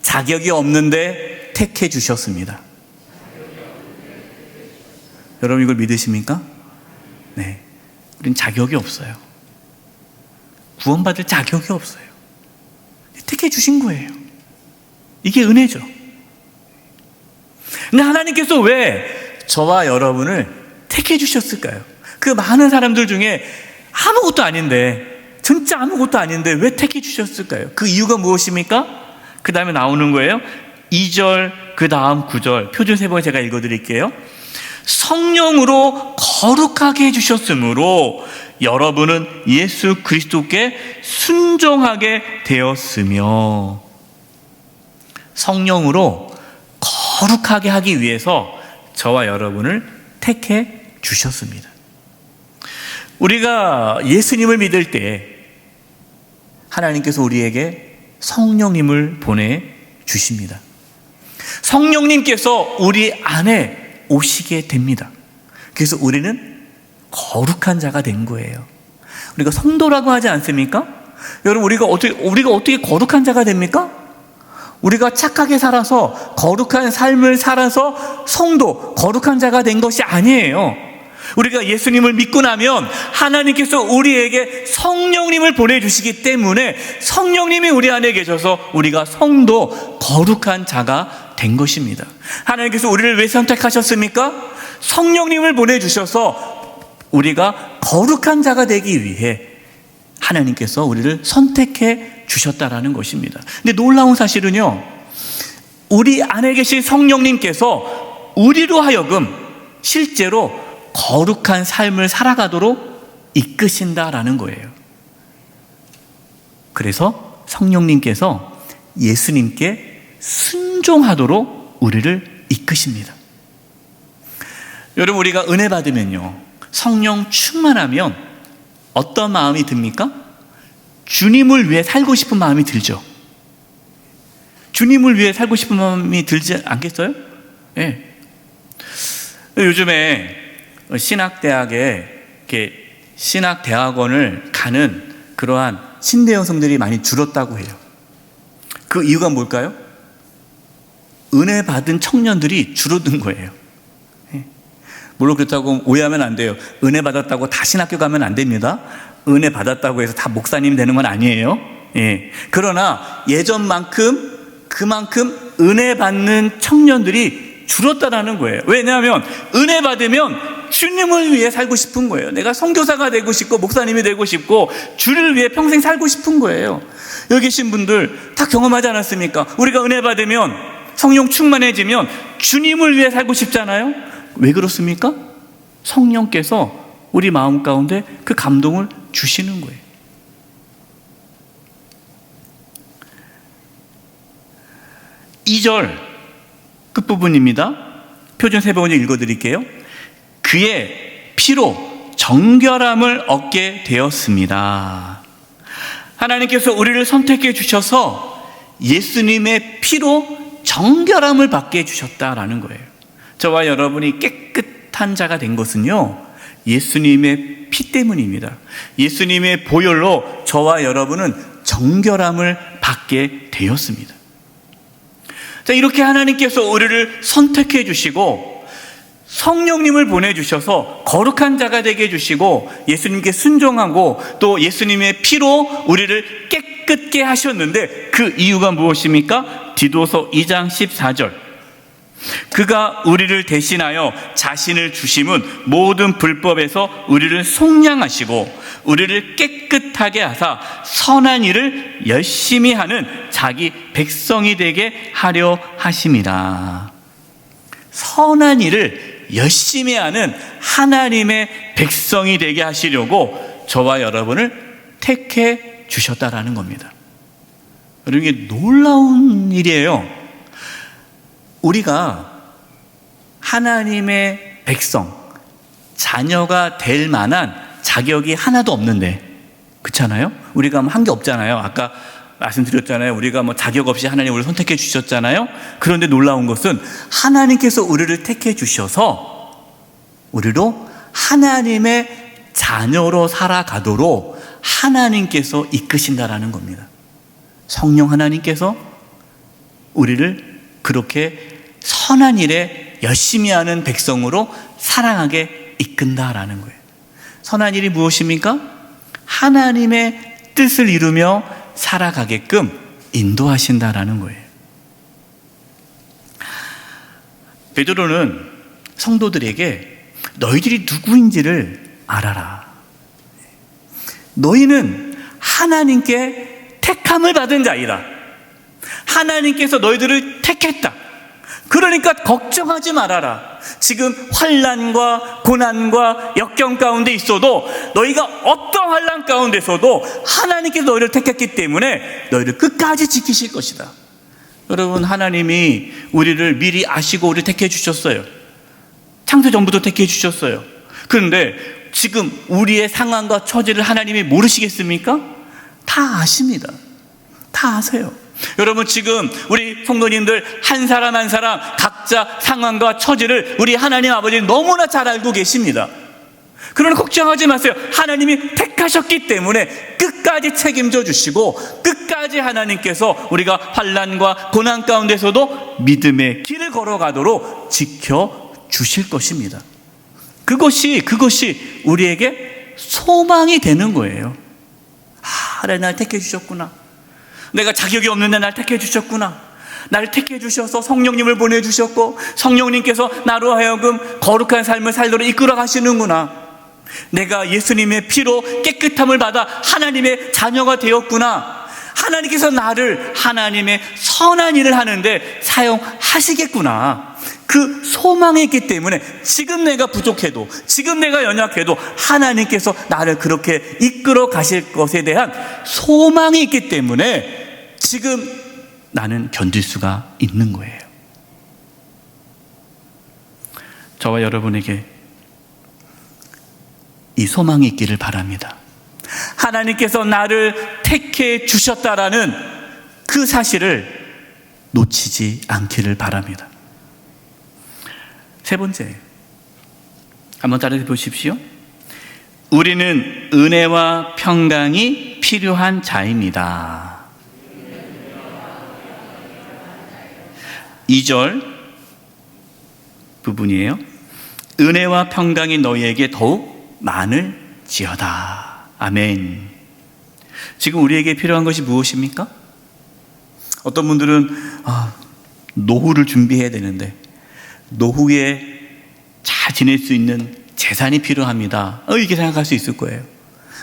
자격이 없는데 택해 주셨습니다. 여러분, 이걸 믿으십니까? 네. 우린 자격이 없어요. 구원받을 자격이 없어요. 택해 주신 거예요. 이게 은혜죠. 근데 하나님께서 왜 저와 여러분을 택해 주셨을까요? 그 많은 사람들 중에 아무것도 아닌데, 진짜 아무것도 아닌데 왜 택해 주셨을까요? 그 이유가 무엇입니까? 그 다음에 나오는 거예요. 2절, 그 다음 9절 표준 세번에 제가 읽어드릴게요. 성령으로 거룩하게 해주셨으므로 여러분은 예수 그리스도께 순종하게 되었으며, 성령으로 거룩하게 하기 위해서 저와 여러분을 택해 주셨습니다. 우리가 예수님을 믿을 때 하나님께서 우리에게 성령님을 보내주십니다. 성령님께서 우리 안에 오시게 됩니다. 그래서 우리는 거룩한 자가 된 거예요. 우리가 성도라고 하지 않습니까? 여러분, 우리가 어떻게 거룩한 자가 됩니까? 우리가 착하게 살아서, 거룩한 삶을 살아서 성도, 거룩한 자가 된 것이 아니에요. 우리가 예수님을 믿고 나면 하나님께서 우리에게 성령님을 보내주시기 때문에 성령님이 우리 안에 계셔서 우리가 성도, 거룩한 자가 된 것입니다. 하나님께서 우리를 왜 선택하셨습니까? 성령님을 보내주셔서 우리가 거룩한 자가 되기 위해 하나님께서 우리를 선택해 주셨다라는 것입니다. 근데 놀라운 사실은요, 우리 안에 계신 성령님께서 우리로 하여금 실제로 거룩한 삶을 살아가도록 이끄신다라는 거예요. 그래서 성령님께서 예수님께 순종하도록 우리를 이끄십니다. 여러분, 우리가 은혜 받으면요, 성령 충만하면 어떤 마음이 듭니까? 주님을 위해 살고 싶은 마음이 들죠. 주님을 위해 살고 싶은 마음이 들지 않겠어요? 예. 요즘에 신학대학에 이렇게 신학대학원을 가는 그러한 신대 여성들이 많이 줄었다고 해요. 그 이유가 뭘까요? 은혜 받은 청년들이 줄어든 거예요. 물론 그렇다고 오해하면 안 돼요. 은혜 받았다고 다 신학교 가면 안 됩니다. 은혜 받았다고 해서 다 목사님 되는 건 아니에요. 그러나 예전만큼 그만큼 은혜 받는 청년들이 줄었다라는 거예요. 왜냐하면 은혜 받으면 주님을 위해 살고 싶은 거예요. 내가 선교사가 되고 싶고 목사님이 되고 싶고 주를 위해 평생 살고 싶은 거예요. 여기 계신 분들 다 경험하지 않았습니까? 우리가 은혜 받으면, 성령 충만해지면 주님을 위해 살고 싶잖아요. 왜 그렇습니까? 성령께서 우리 마음 가운데 그 감동을 주시는 거예요. 이 절 끝부분입니다. 표준 세번역 읽어드릴게요. 그의 피로 정결함을 얻게 되었습니다. 하나님께서 우리를 선택해 주셔서 예수님의 피로 정결함을 받게 해주셨다라는 거예요. 저와 여러분이 깨끗한 자가 된 것은요, 예수님의 피 때문입니다. 예수님의 보혈로 저와 여러분은 정결함을 받게 되었습니다. 자, 이렇게 하나님께서 우리를 선택해 주시고 성령님을 보내주셔서 거룩한 자가 되게 해주시고 예수님께 순종하고 또 예수님의 피로 우리를 깨끗게 하셨는데 그 이유가 무엇입니까? 디도서 2장 14절. 그가 우리를 대신하여 자신을 주심은 모든 불법에서 우리를 속량하시고 우리를 깨끗하게 하사 선한 일을 열심히 하는 자기 백성이 되게 하려 하심이라. 선한 일을 열심히 하는 하나님의 백성이 되게 하시려고 저와 여러분을 택해 주셨다라는 겁니다. 여러분, 이게 놀라운 일이에요. 우리가 하나님의 백성, 자녀가 될 만한 자격이 하나도 없는데, 그렇잖아요? 우리가 한 게 없잖아요. 아까 말씀드렸잖아요. 우리가 자격 없이 하나님 우리를 선택해 주셨잖아요. 그런데 놀라운 것은 하나님께서 우리를 택해 주셔서 우리로 하나님의 자녀로 살아가도록 하나님께서 이끄신다라는 겁니다. 성령 하나님께서 우리를 그렇게 선한 일에 열심히 하는 백성으로 사랑하게 이끈다라는 거예요. 선한 일이 무엇입니까? 하나님의 뜻을 이루며 살아가게끔 인도하신다라는 거예요. 베드로는 성도들에게 너희들이 누구인지를 알아라. 너희는 하나님께 택함을 받은 자이다. 하나님께서 너희들을 택했다. 그러니까 걱정하지 말아라. 지금 환난과 고난과 역경 가운데 있어도 너희가 어떤 환난 가운데서도 하나님께서 너희를 택했기 때문에 너희를 끝까지 지키실 것이다. 여러분, 하나님이 우리를 미리 아시고 우리를 택해 주셨어요. 창세 전부터 택해 주셨어요. 그런데 지금 우리의 상황과 처지를 하나님이 모르시겠습니까? 다 아십니다. 다 아세요. 여러분, 지금 우리 성도님들 한 사람 한 사람 각자 상황과 처지를 우리 하나님 아버지는 너무나 잘 알고 계십니다. 그러나 걱정하지 마세요. 하나님이 택하셨기 때문에 끝까지 책임져 주시고 끝까지 하나님께서 우리가 환난과 고난 가운데서도 믿음의 길을 걸어가도록 지켜주실 것입니다. 그것이 우리에게 소망이 되는 거예요. 하나님 날 택해 주셨구나. 내가 자격이 없는데 날 택해 주셨구나. 나를 택해 주셔서 성령님을 보내주셨고 성령님께서 나로 하여금 거룩한 삶을 살도록 이끌어 가시는구나. 내가 예수님의 피로 깨끗함을 받아 하나님의 자녀가 되었구나. 하나님께서 나를 하나님의 선한 일을 하는데 사용하시겠구나. 그 소망이 있기 때문에 지금 내가 부족해도 지금 내가 연약해도 하나님께서 나를 그렇게 이끌어 가실 것에 대한 소망이 있기 때문에 지금 나는 견딜 수가 있는 거예요. 저와 여러분에게 이 소망이 있기를 바랍니다. 하나님께서 나를 택해 주셨다라는 그 사실을 놓치지 않기를 바랍니다. 세 번째, 한번 따라해 보십시오. 우리는 은혜와 평강이 필요한 자입니다. 2절 부분이에요. 은혜와 평강이 너희에게 더욱 많을지어다. 아멘. 지금 우리에게 필요한 것이 무엇입니까? 어떤 분들은 노후를 준비해야 되는데 노후에 잘 지낼 수 있는 재산이 필요합니다. 이렇게 생각할 수 있을 거예요.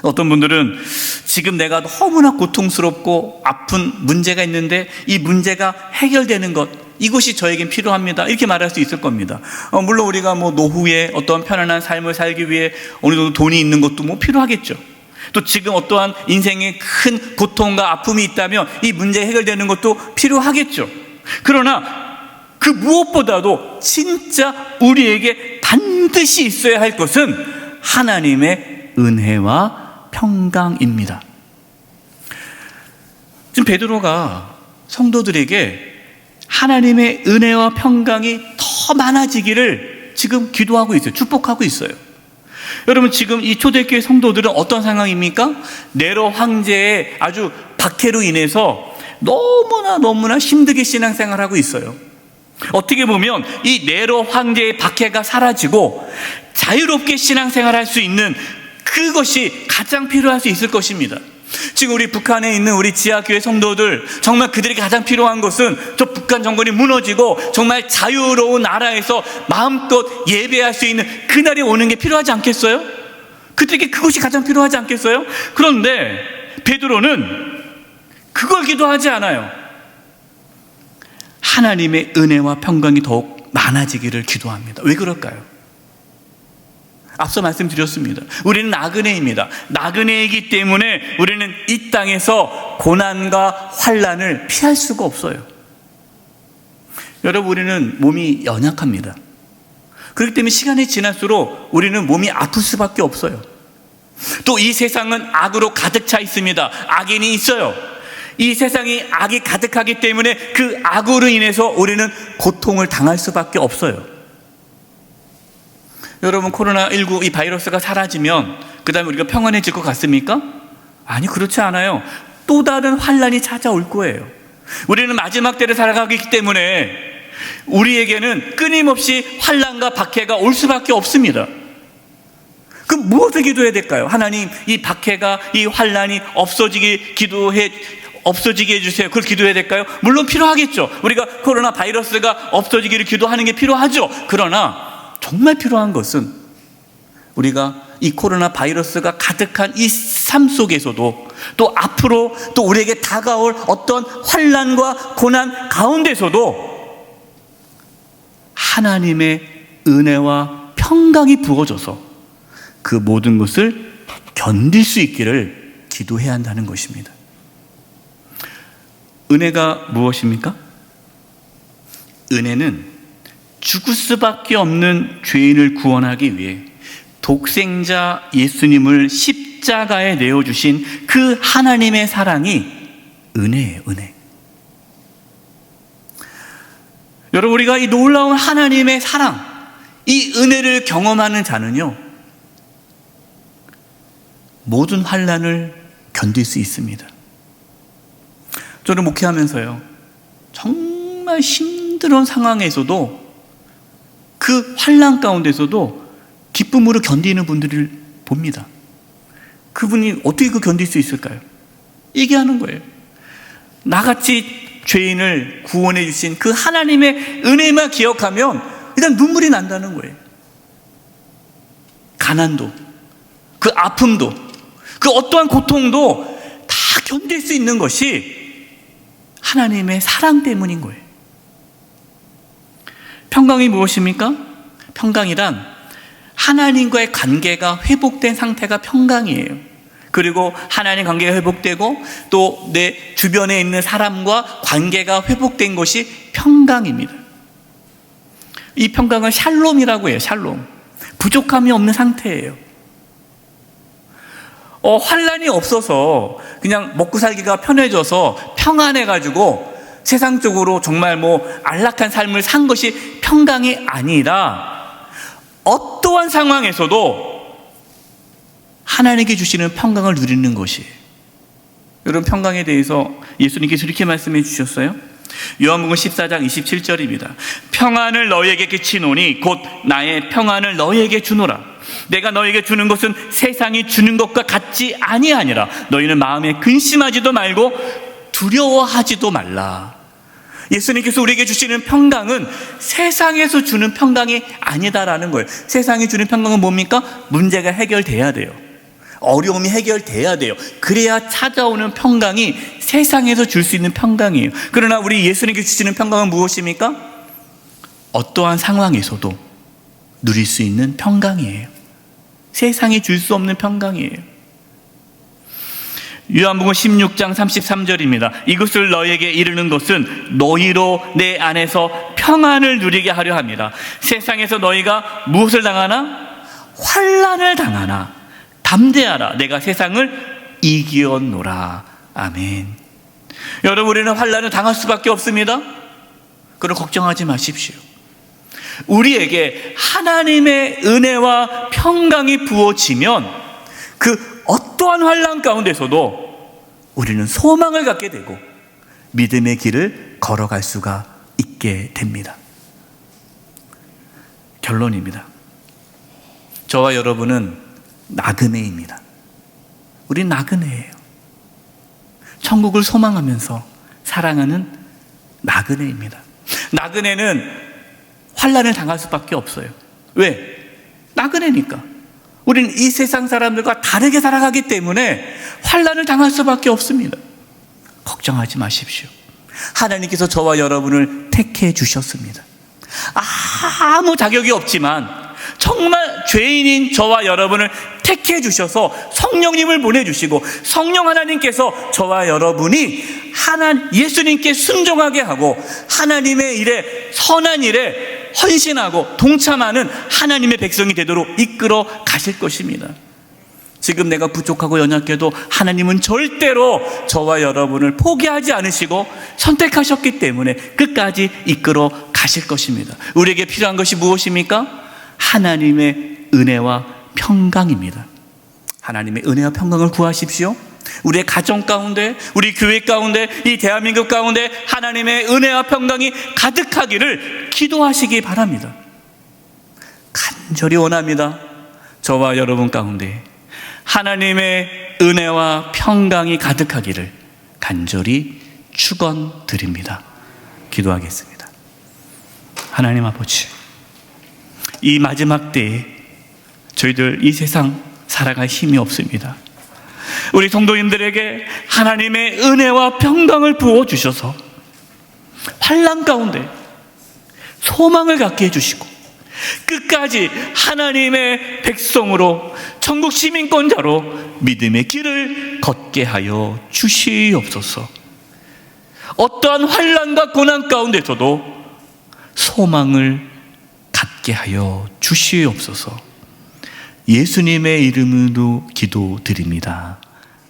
어떤 분들은 지금 내가 너무나 고통스럽고 아픈 문제가 있는데 이 문제가 해결되는 것, 이것이 저에겐 필요합니다. 이렇게 말할 수 있을 겁니다. 물론 우리가 노후에 어떤 편안한 삶을 살기 위해 어느 정도 돈이 있는 것도 필요하겠죠. 또 지금 어떠한 인생에 큰 고통과 아픔이 있다면 이 문제 해결되는 것도 필요하겠죠. 그러나 그 무엇보다도 진짜 우리에게 반드시 있어야 할 것은 하나님의 은혜와 평강입니다. 지금 베드로가 성도들에게 하나님의 은혜와 평강이 더 많아지기를 지금 기도하고 있어요. 축복하고 있어요. 여러분, 지금 이 초대교회 성도들은 어떤 상황입니까? 네로 황제의 아주 박해로 인해서 너무나 힘들게 신앙생활하고 있어요. 어떻게 보면 이 네로 황제의 박해가 사라지고 자유롭게 신앙생활할 수 있는 그것이 가장 필요할 수 있을 것입니다. 지금 우리 북한에 있는 우리 지하교회 성도들, 정말 그들에게 가장 필요한 것은 저 북한 정권이 무너지고 정말 자유로운 나라에서 마음껏 예배할 수 있는 그날이 오는 게 필요하지 않겠어요? 그들에게 그것이 가장 필요하지 않겠어요? 그런데 베드로는 그걸 기도하지 않아요. 하나님의 은혜와 평강이 더욱 많아지기를 기도합니다. 왜 그럴까요? 앞서 말씀드렸습니다. 우리는 나그네입니다. 나그네이기 때문에 우리는 이 땅에서 고난과 환난을 피할 수가 없어요. 여러분, 우리는 몸이 연약합니다. 그렇기 때문에 시간이 지날수록 우리는 몸이 아플 수밖에 없어요. 또 이 세상은 악으로 가득 차 있습니다. 악인이 있어요. 이 세상이 악이 가득하기 때문에 그 악으로 인해서 우리는 고통을 당할 수밖에 없어요. 여러분, 코로나19 이 바이러스가 사라지면 그 다음에 우리가 평안해질 것 같습니까? 아니, 그렇지 않아요. 또 다른 환난이 찾아올 거예요. 우리는 마지막 때를 살아가기 때문에 우리에게는 끊임없이 환난과 박해가 올 수밖에 없습니다. 그럼 무엇을 기도해야 될까요? 하나님, 이 박해가, 이 환난이 없어지게 해주세요. 그걸 기도해야 될까요? 물론 필요하겠죠. 우리가 코로나 바이러스가 없어지기를 기도하는 게 필요하죠. 그러나 정말 필요한 것은 우리가 이 코로나 바이러스가 가득한 이 삶 속에서도 또 앞으로 또 우리에게 다가올 어떤 환난과 고난 가운데서도 하나님의 은혜와 평강이 부어져서 그 모든 것을 견딜 수 있기를 기도해야 한다는 것입니다. 은혜가 무엇입니까? 은혜는 죽을 수밖에 없는 죄인을 구원하기 위해 독생자 예수님을 십자가에 내어주신 그 하나님의 사랑이 은혜예요, 은혜. 여러분, 우리가 이 놀라운 하나님의 사랑, 이 은혜를 경험하는 자는요, 모든 환난을 견딜 수 있습니다. 저는 목회하면서요, 정말 힘든 상황에서도 그 환난 가운데서도 기쁨으로 견디는 분들을 봅니다. 그분이 어떻게 그 견딜 수 있을까요? 얘기하는 거예요. 나같이 죄인을 구원해 주신 그 하나님의 은혜만 기억하면 일단 눈물이 난다는 거예요. 가난도, 그 아픔도, 그 어떠한 고통도 다 견딜 수 있는 것이 하나님의 사랑 때문인 거예요. 평강이 무엇입니까? 평강이란 하나님과의 관계가 회복된 상태가 평강이에요. 그리고 하나님 관계가 회복되고 또 내 주변에 있는 사람과 관계가 회복된 것이 평강입니다. 이 평강을 샬롬이라고 해요. 샬롬. 부족함이 없는 상태예요. 환난이 없어서 그냥 먹고 살기가 편해져서 평안해가지고 세상적으로 정말 안락한 삶을 산 것이 평강이 아니라 어떠한 상황에서도 하나님께 주시는 평강을 누리는 것이에요. 여러분, 평강에 대해서 예수님께서 이렇게 말씀해 주셨어요. 요한복음 14장 27절입니다. 평안을 너희에게 끼치노니 곧 나의 평안을 너희에게 주노라. 내가 너희에게 주는 것은 세상이 주는 것과 같지 아니하니라. 너희는 마음에 근심하지도 말고 두려워하지도 말라. 예수님께서 우리에게 주시는 평강은 세상에서 주는 평강이 아니다라는 거예요. 세상이 주는 평강은 뭡니까? 문제가 해결돼야 돼요. 어려움이 해결돼야 돼요. 그래야 찾아오는 평강이 세상에서 줄 수 있는 평강이에요. 그러나 우리 예수님께 주시는 평강은 무엇입니까? 어떠한 상황에서도 누릴 수 있는 평강이에요. 세상이 줄 수 없는 평강이에요. 요한복음 16장 33절입니다. 이것을 너희에게 이르는 것은 너희로 내 안에서 평안을 누리게 하려 합니다. 세상에서 너희가 무엇을 당하나? 환난을 당하나 담대하라. 내가 세상을 이기었노라. 아멘. 여러분, 우리는 환난을 당할 수밖에 없습니다. 그럼 걱정하지 마십시오. 우리에게 하나님의 은혜와 평강이 부어지면 그 어떠한 환난 가운데서도 우리는 소망을 갖게 되고 믿음의 길을 걸어갈 수가 있게 됩니다. 결론입니다. 저와 여러분은 나그네입니다. 우린 나그네예요. 천국을 소망하면서 사랑하는 나그네입니다. 나그네는 환난을 당할 수밖에 없어요. 왜? 나그네니까. 우리는 이 세상 사람들과 다르게 살아가기 때문에 환난을 당할 수밖에 없습니다. 걱정하지 마십시오. 하나님께서 저와 여러분을 택해 주셨습니다. 아무 자격이 없지만 정말 죄인인 저와 여러분을 택해 주셔서 성령님을 보내주시고 성령 하나님께서 저와 여러분이 예수님께 순종하게 하고 하나님의 일에, 선한 일에 헌신하고 동참하는 하나님의 백성이 되도록 이끌어 가실 것입니다. 지금 내가 부족하고 연약해도 하나님은 절대로 저와 여러분을 포기하지 않으시고 선택하셨기 때문에 끝까지 이끌어 가실 것입니다. 우리에게 필요한 것이 무엇입니까? 하나님의 은혜와 평강입니다. 하나님의 은혜와 평강을 구하십시오. 우리의 가정 가운데, 우리 교회 가운데, 이 대한민국 가운데 하나님의 은혜와 평강이 가득하기를 기도하시기 바랍니다. 간절히 원합니다. 저와 여러분 가운데 하나님의 은혜와 평강이 가득하기를 간절히 축원드립니다. 기도하겠습니다. 하나님 아버지, 이 마지막 때에 저희들 이 세상 살아갈 힘이 없습니다. 우리 성도님들에게 하나님의 은혜와 평강을 부어주셔서 환난 가운데 소망을 갖게 해주시고 끝까지 하나님의 백성으로 천국 시민권자로 믿음의 길을 걷게 하여 주시옵소서. 어떠한 환난과 고난 가운데서도 소망을 갖게 하여 주시옵소서. 예수님의 이름으로 기도드립니다.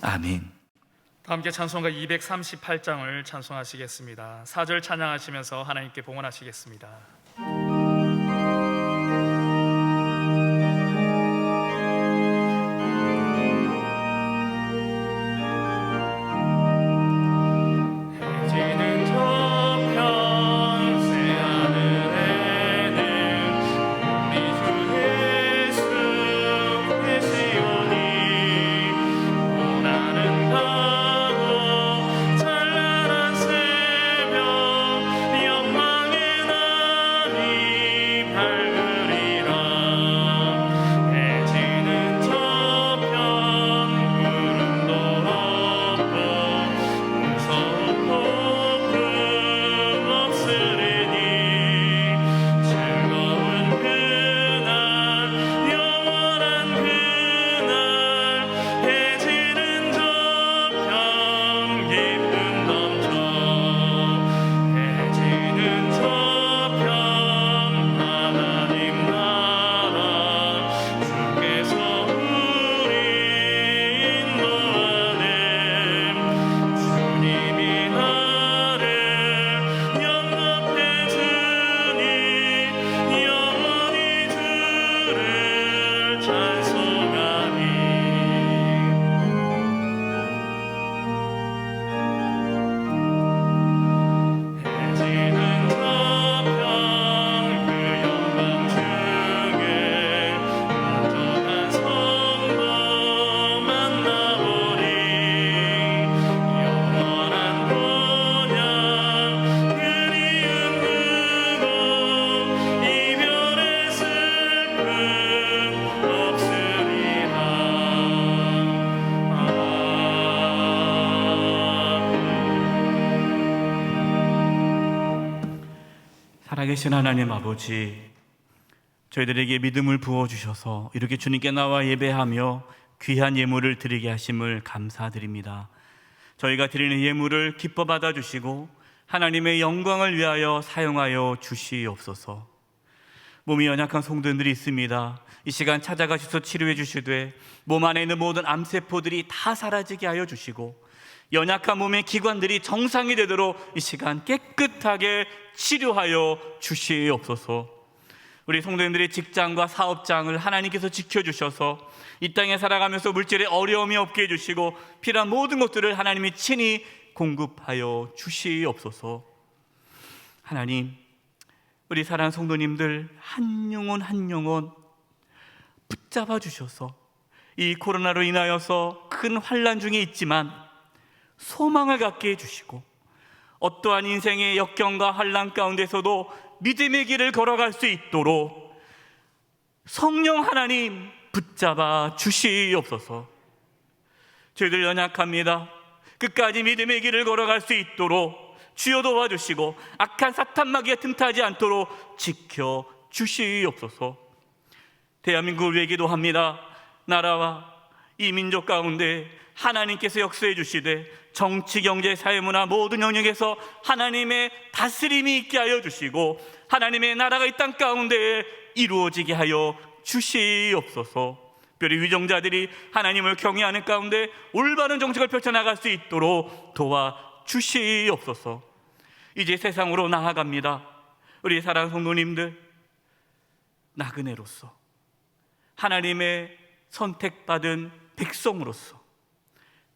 아멘. 다 함께 찬송가 238장을 찬송하시겠습니다. 4절 찬양하시면서 하나님께 봉헌하시겠습니다. 해지는 저편 새 하늘에는 우리 주 예수 계시오니 고난은 가고 찬란한 새벽 영광의 날 살아계신 하나님 아버지, 저희들에게 믿음을 부어주셔서 이렇게 주님께 나와 예배하며 귀한 예물을 드리게 하심을 감사드립니다. 저희가 드리는 예물을 기뻐 받아주시고 하나님의 영광을 위하여 사용하여 주시옵소서. 몸이 연약한 성도들이 있습니다. 이 시간 찾아가셔서 치료해 주시되 몸 안에 있는 모든 암세포들이 다 사라지게 하여 주시고 연약한 몸의 기관들이 정상이 되도록 이 시간 깨끗하게 치료하여 주시옵소서. 우리 성도님들의 직장과 사업장을 하나님께서 지켜주셔서 이 땅에 살아가면서 물질에 어려움이 없게 해주시고 필요한 모든 것들을 하나님이 친히 공급하여 주시옵소서. 하나님, 우리 사랑하는 성도님들 한 영혼 한 영혼 붙잡아 주셔서 이 코로나로 인하여서 큰 환난 중에 있지만 소망을 갖게 해주시고 어떠한 인생의 역경과 환난 가운데서도 믿음의 길을 걸어갈 수 있도록 성령 하나님 붙잡아 주시옵소서. 저희들 연약합니다. 끝까지 믿음의 길을 걸어갈 수 있도록 주여 도와주시고 악한 사탄 마귀에 틈타지 않도록 지켜 주시옵소서. 대한민국을 위해 기도합니다. 나라와 이 민족 가운데 하나님께서 역사해 주시되 정치, 경제, 사회, 문화 모든 영역에서 하나님의 다스림이 있게 하여 주시고 하나님의 나라가 이 땅 가운데 이루어지게 하여 주시옵소서. 특별히 위정자들이 하나님을 경외하는 가운데 올바른 정책을 펼쳐나갈 수 있도록 도와주시옵소서. 이제 세상으로 나아갑니다. 우리 사랑하는 성도님들, 나그네로서 하나님의 선택받은 백성으로서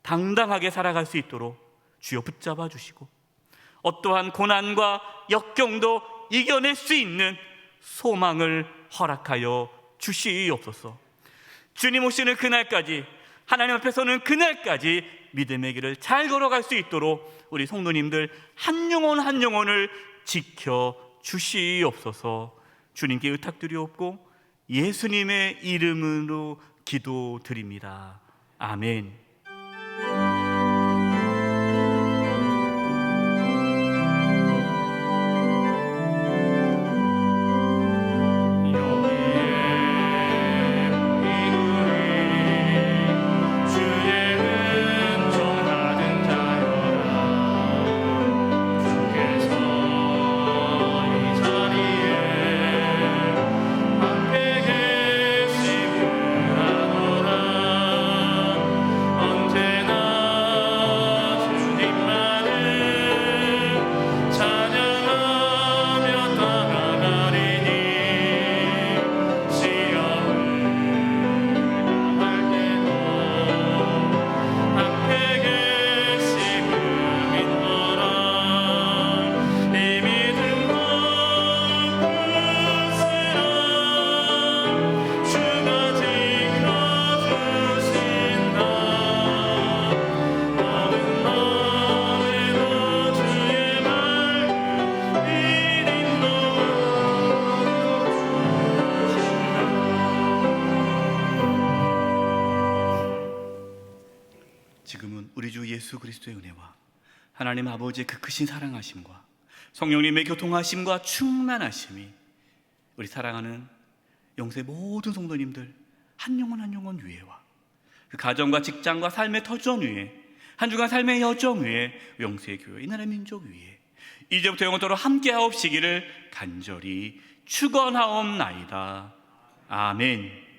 당당하게 살아갈 수 있도록 주여 붙잡아 주시고 어떠한 고난과 역경도 이겨낼 수 있는 소망을 허락하여 주시옵소서. 주님 오시는 그날까지, 하나님 앞에 서는 그날까지 믿음의 길을 잘 걸어갈 수 있도록 우리 성도님들 한 영혼 한 영혼을 지켜 주시옵소서. 주님께 의탁드리옵고 예수님의 이름으로 기도드립니다. 아멘. 지금은 우리 주 예수 그리스도의 은혜와 하나님 아버지의 그 크신 사랑하심과 성령님의 교통하심과 충만하심이 우리 사랑하는 영세 모든 성도님들 한 영혼 한 영혼 위에와 그 가정과 직장과 삶의 터전 위에 한 주간 삶의 여정 위에 영세 교회 이 나라 민족 위에 이제부터 영원토록 함께하옵시기를 간절히 축원하옵나이다. 아멘.